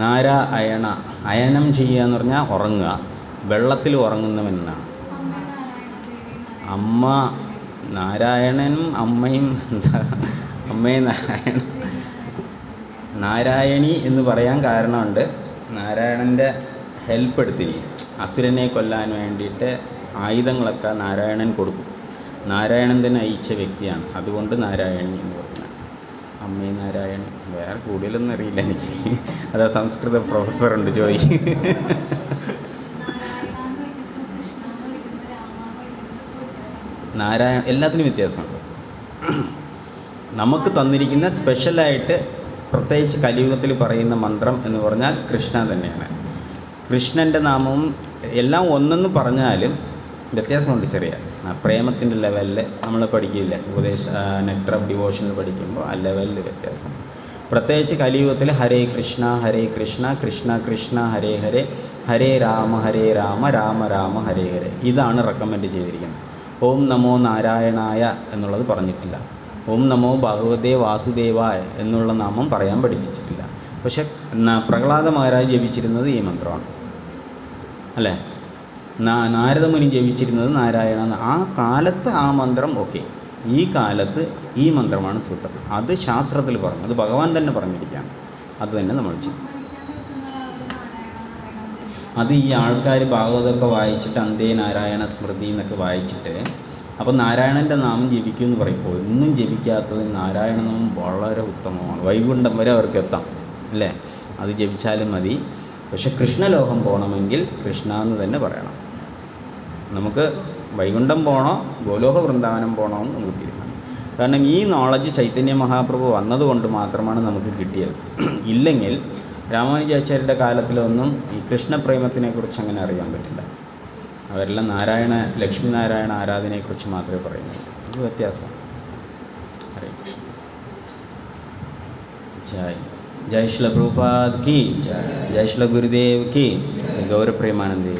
നാരായണ, അയനം ചെയ്യുക എന്ന് പറഞ്ഞാൽ ഉറങ്ങുക, വെള്ളത്തിൽ ഉറങ്ങുന്നവനെന്നാണ്. അമ്മ നാരായണനും അമ്മയും അമ്മയും നാരായണി എന്ന് പറയാൻ കാരണമുണ്ട്. നാരായണൻ്റെ ഹെൽപ്പ് എടുത്തിരിക്കും. അസുരനെ കൊല്ലാൻ വേണ്ടിയിട്ട് ആയുധങ്ങളൊക്കെ നാരായണൻ കൊടുക്കും. നാരായണൻ തന്നെ അയച്ച വ്യക്തിയാണ്, അതുകൊണ്ട് നാരായണി എന്ന് പറഞ്ഞാൽ. അമ്മേ നാരായണി. വേറെ കൂടുതലൊന്നും അറിയില്ല എനിക്ക്. അതാ സംസ്കൃത പ്രൊഫസറുണ്ട്, ചോദിക്കും. നാരായണ എല്ലാത്തിനും വ്യത്യാസമുണ്ട്. നമുക്ക് തന്നിരിക്കുന്ന സ്പെഷ്യലായിട്ട് പ്രത്യേകിച്ച് കലിയുഗത്തിൽ പറയുന്ന മന്ത്രം എന്ന് പറഞ്ഞാൽ കൃഷ്ണ തന്നെയാണ്. കൃഷ്ണൻ്റെ നാമവും എല്ലാം ഒന്നെന്ന് പറഞ്ഞാലും വ്യത്യാസമുണ്ട് ചെറിയ. പ്രേമത്തിൻ്റെ ലെവലിൽ നമ്മൾ പഠിക്കില്ല, നെക്ടർ ഓഫ് ഡിവോഷനിൽ പഠിക്കുമ്പോൾ ആ ലെവലിൽ വ്യത്യാസം. പ്രത്യേകിച്ച് കലിയുഗത്തിൽ ഹരേ കൃഷ്ണ കൃഷ്ണ കൃഷ്ണ ഹരേ ഹരേ, ഹരേ രാമ രാമ രാമ ഹരേ ഹരേ. ഇതാണ് റെക്കമെൻഡ് ചെയ്തിരിക്കുന്നത്. ഓം നമോ നാരായണായ എന്നുള്ളത് പറഞ്ഞിട്ടില്ല. ഓം നമോ ഭഗവതേ വാസുദേവായ എന്നുള്ള നാമം പറയാൻ പഠിപ്പിച്ചിട്ടില്ല. പക്ഷെ പ്രഹ്ലാദ മഹാരാജ് ജപിച്ചിരുന്നത് ഈ മന്ത്രമാണ്, അല്ലേ? നാരദമുനി ജപിച്ചിരുന്നത് നാരായണ. ആ കാലത്ത് ആ മന്ത്രം ഓക്കെ, ഈ കാലത്ത് ഈ മന്ത്രമാണ് സൂട്ടബിൾ. അത് ശാസ്ത്രത്തിൽ പറഞ്ഞു, അത് ഭഗവാൻ തന്നെ പറഞ്ഞിരിക്കുകയാണ്. അത് തന്നെ നമ്മൾ ചെയ്യും. അത് ഈ ആൾക്കാർ ഭാഗവതമൊക്കെ വായിച്ചിട്ട് അന്തേ നാരായണ സ്മൃതി എന്നൊക്കെ വായിച്ചിട്ട് അപ്പോൾ നാരായണൻ്റെ നാമം ജപിക്കുമെന്ന് പറയുമ്പോൾ ഒന്നും ജപിക്കാത്തത് നാരായണ നാമം വളരെ ഉത്തമമാണ്. വൈകുണ്ഠം വരെ അവർക്ക് എത്താം, അല്ലേ? അത് ജപിച്ചാലും മതി. പക്ഷെ കൃഷ്ണലോകം പോകണമെങ്കിൽ കൃഷ്ണ എന്ന് തന്നെ പറയണം. നമുക്ക് വൈകുണ്ഠം പോകണോ ഗോലോക വൃന്ദാവനം പോകണോ എന്ന് നമുക്ക് തീരുമാനം. കാരണം ഈ നോളജ് ചൈതന്യ മഹാപ്രഭു വന്നതുകൊണ്ട് മാത്രമാണ് നമുക്ക് കിട്ടിയത്. ഇല്ലെങ്കിൽ രാമാനുജാചാര്യരുടെ കാലത്തിലൊന്നും ഈ കൃഷ്ണപ്രേമത്തിനെക്കുറിച്ച് അങ്ങനെ അറിയാൻ പറ്റില്ല. അവരെല്ലാം ലക്ഷ്മി നാരായണ ആരാധനയെക്കുറിച്ച് മാത്രമേ പറയുന്നുള്ളൂ. ഇത് വ്യത്യാസം. ഹരേ കൃഷ്ണ. ജയ് जय श्री प्रभुपाद की, जय श्री गुरुदेव की, गौर प्रेमानंदी.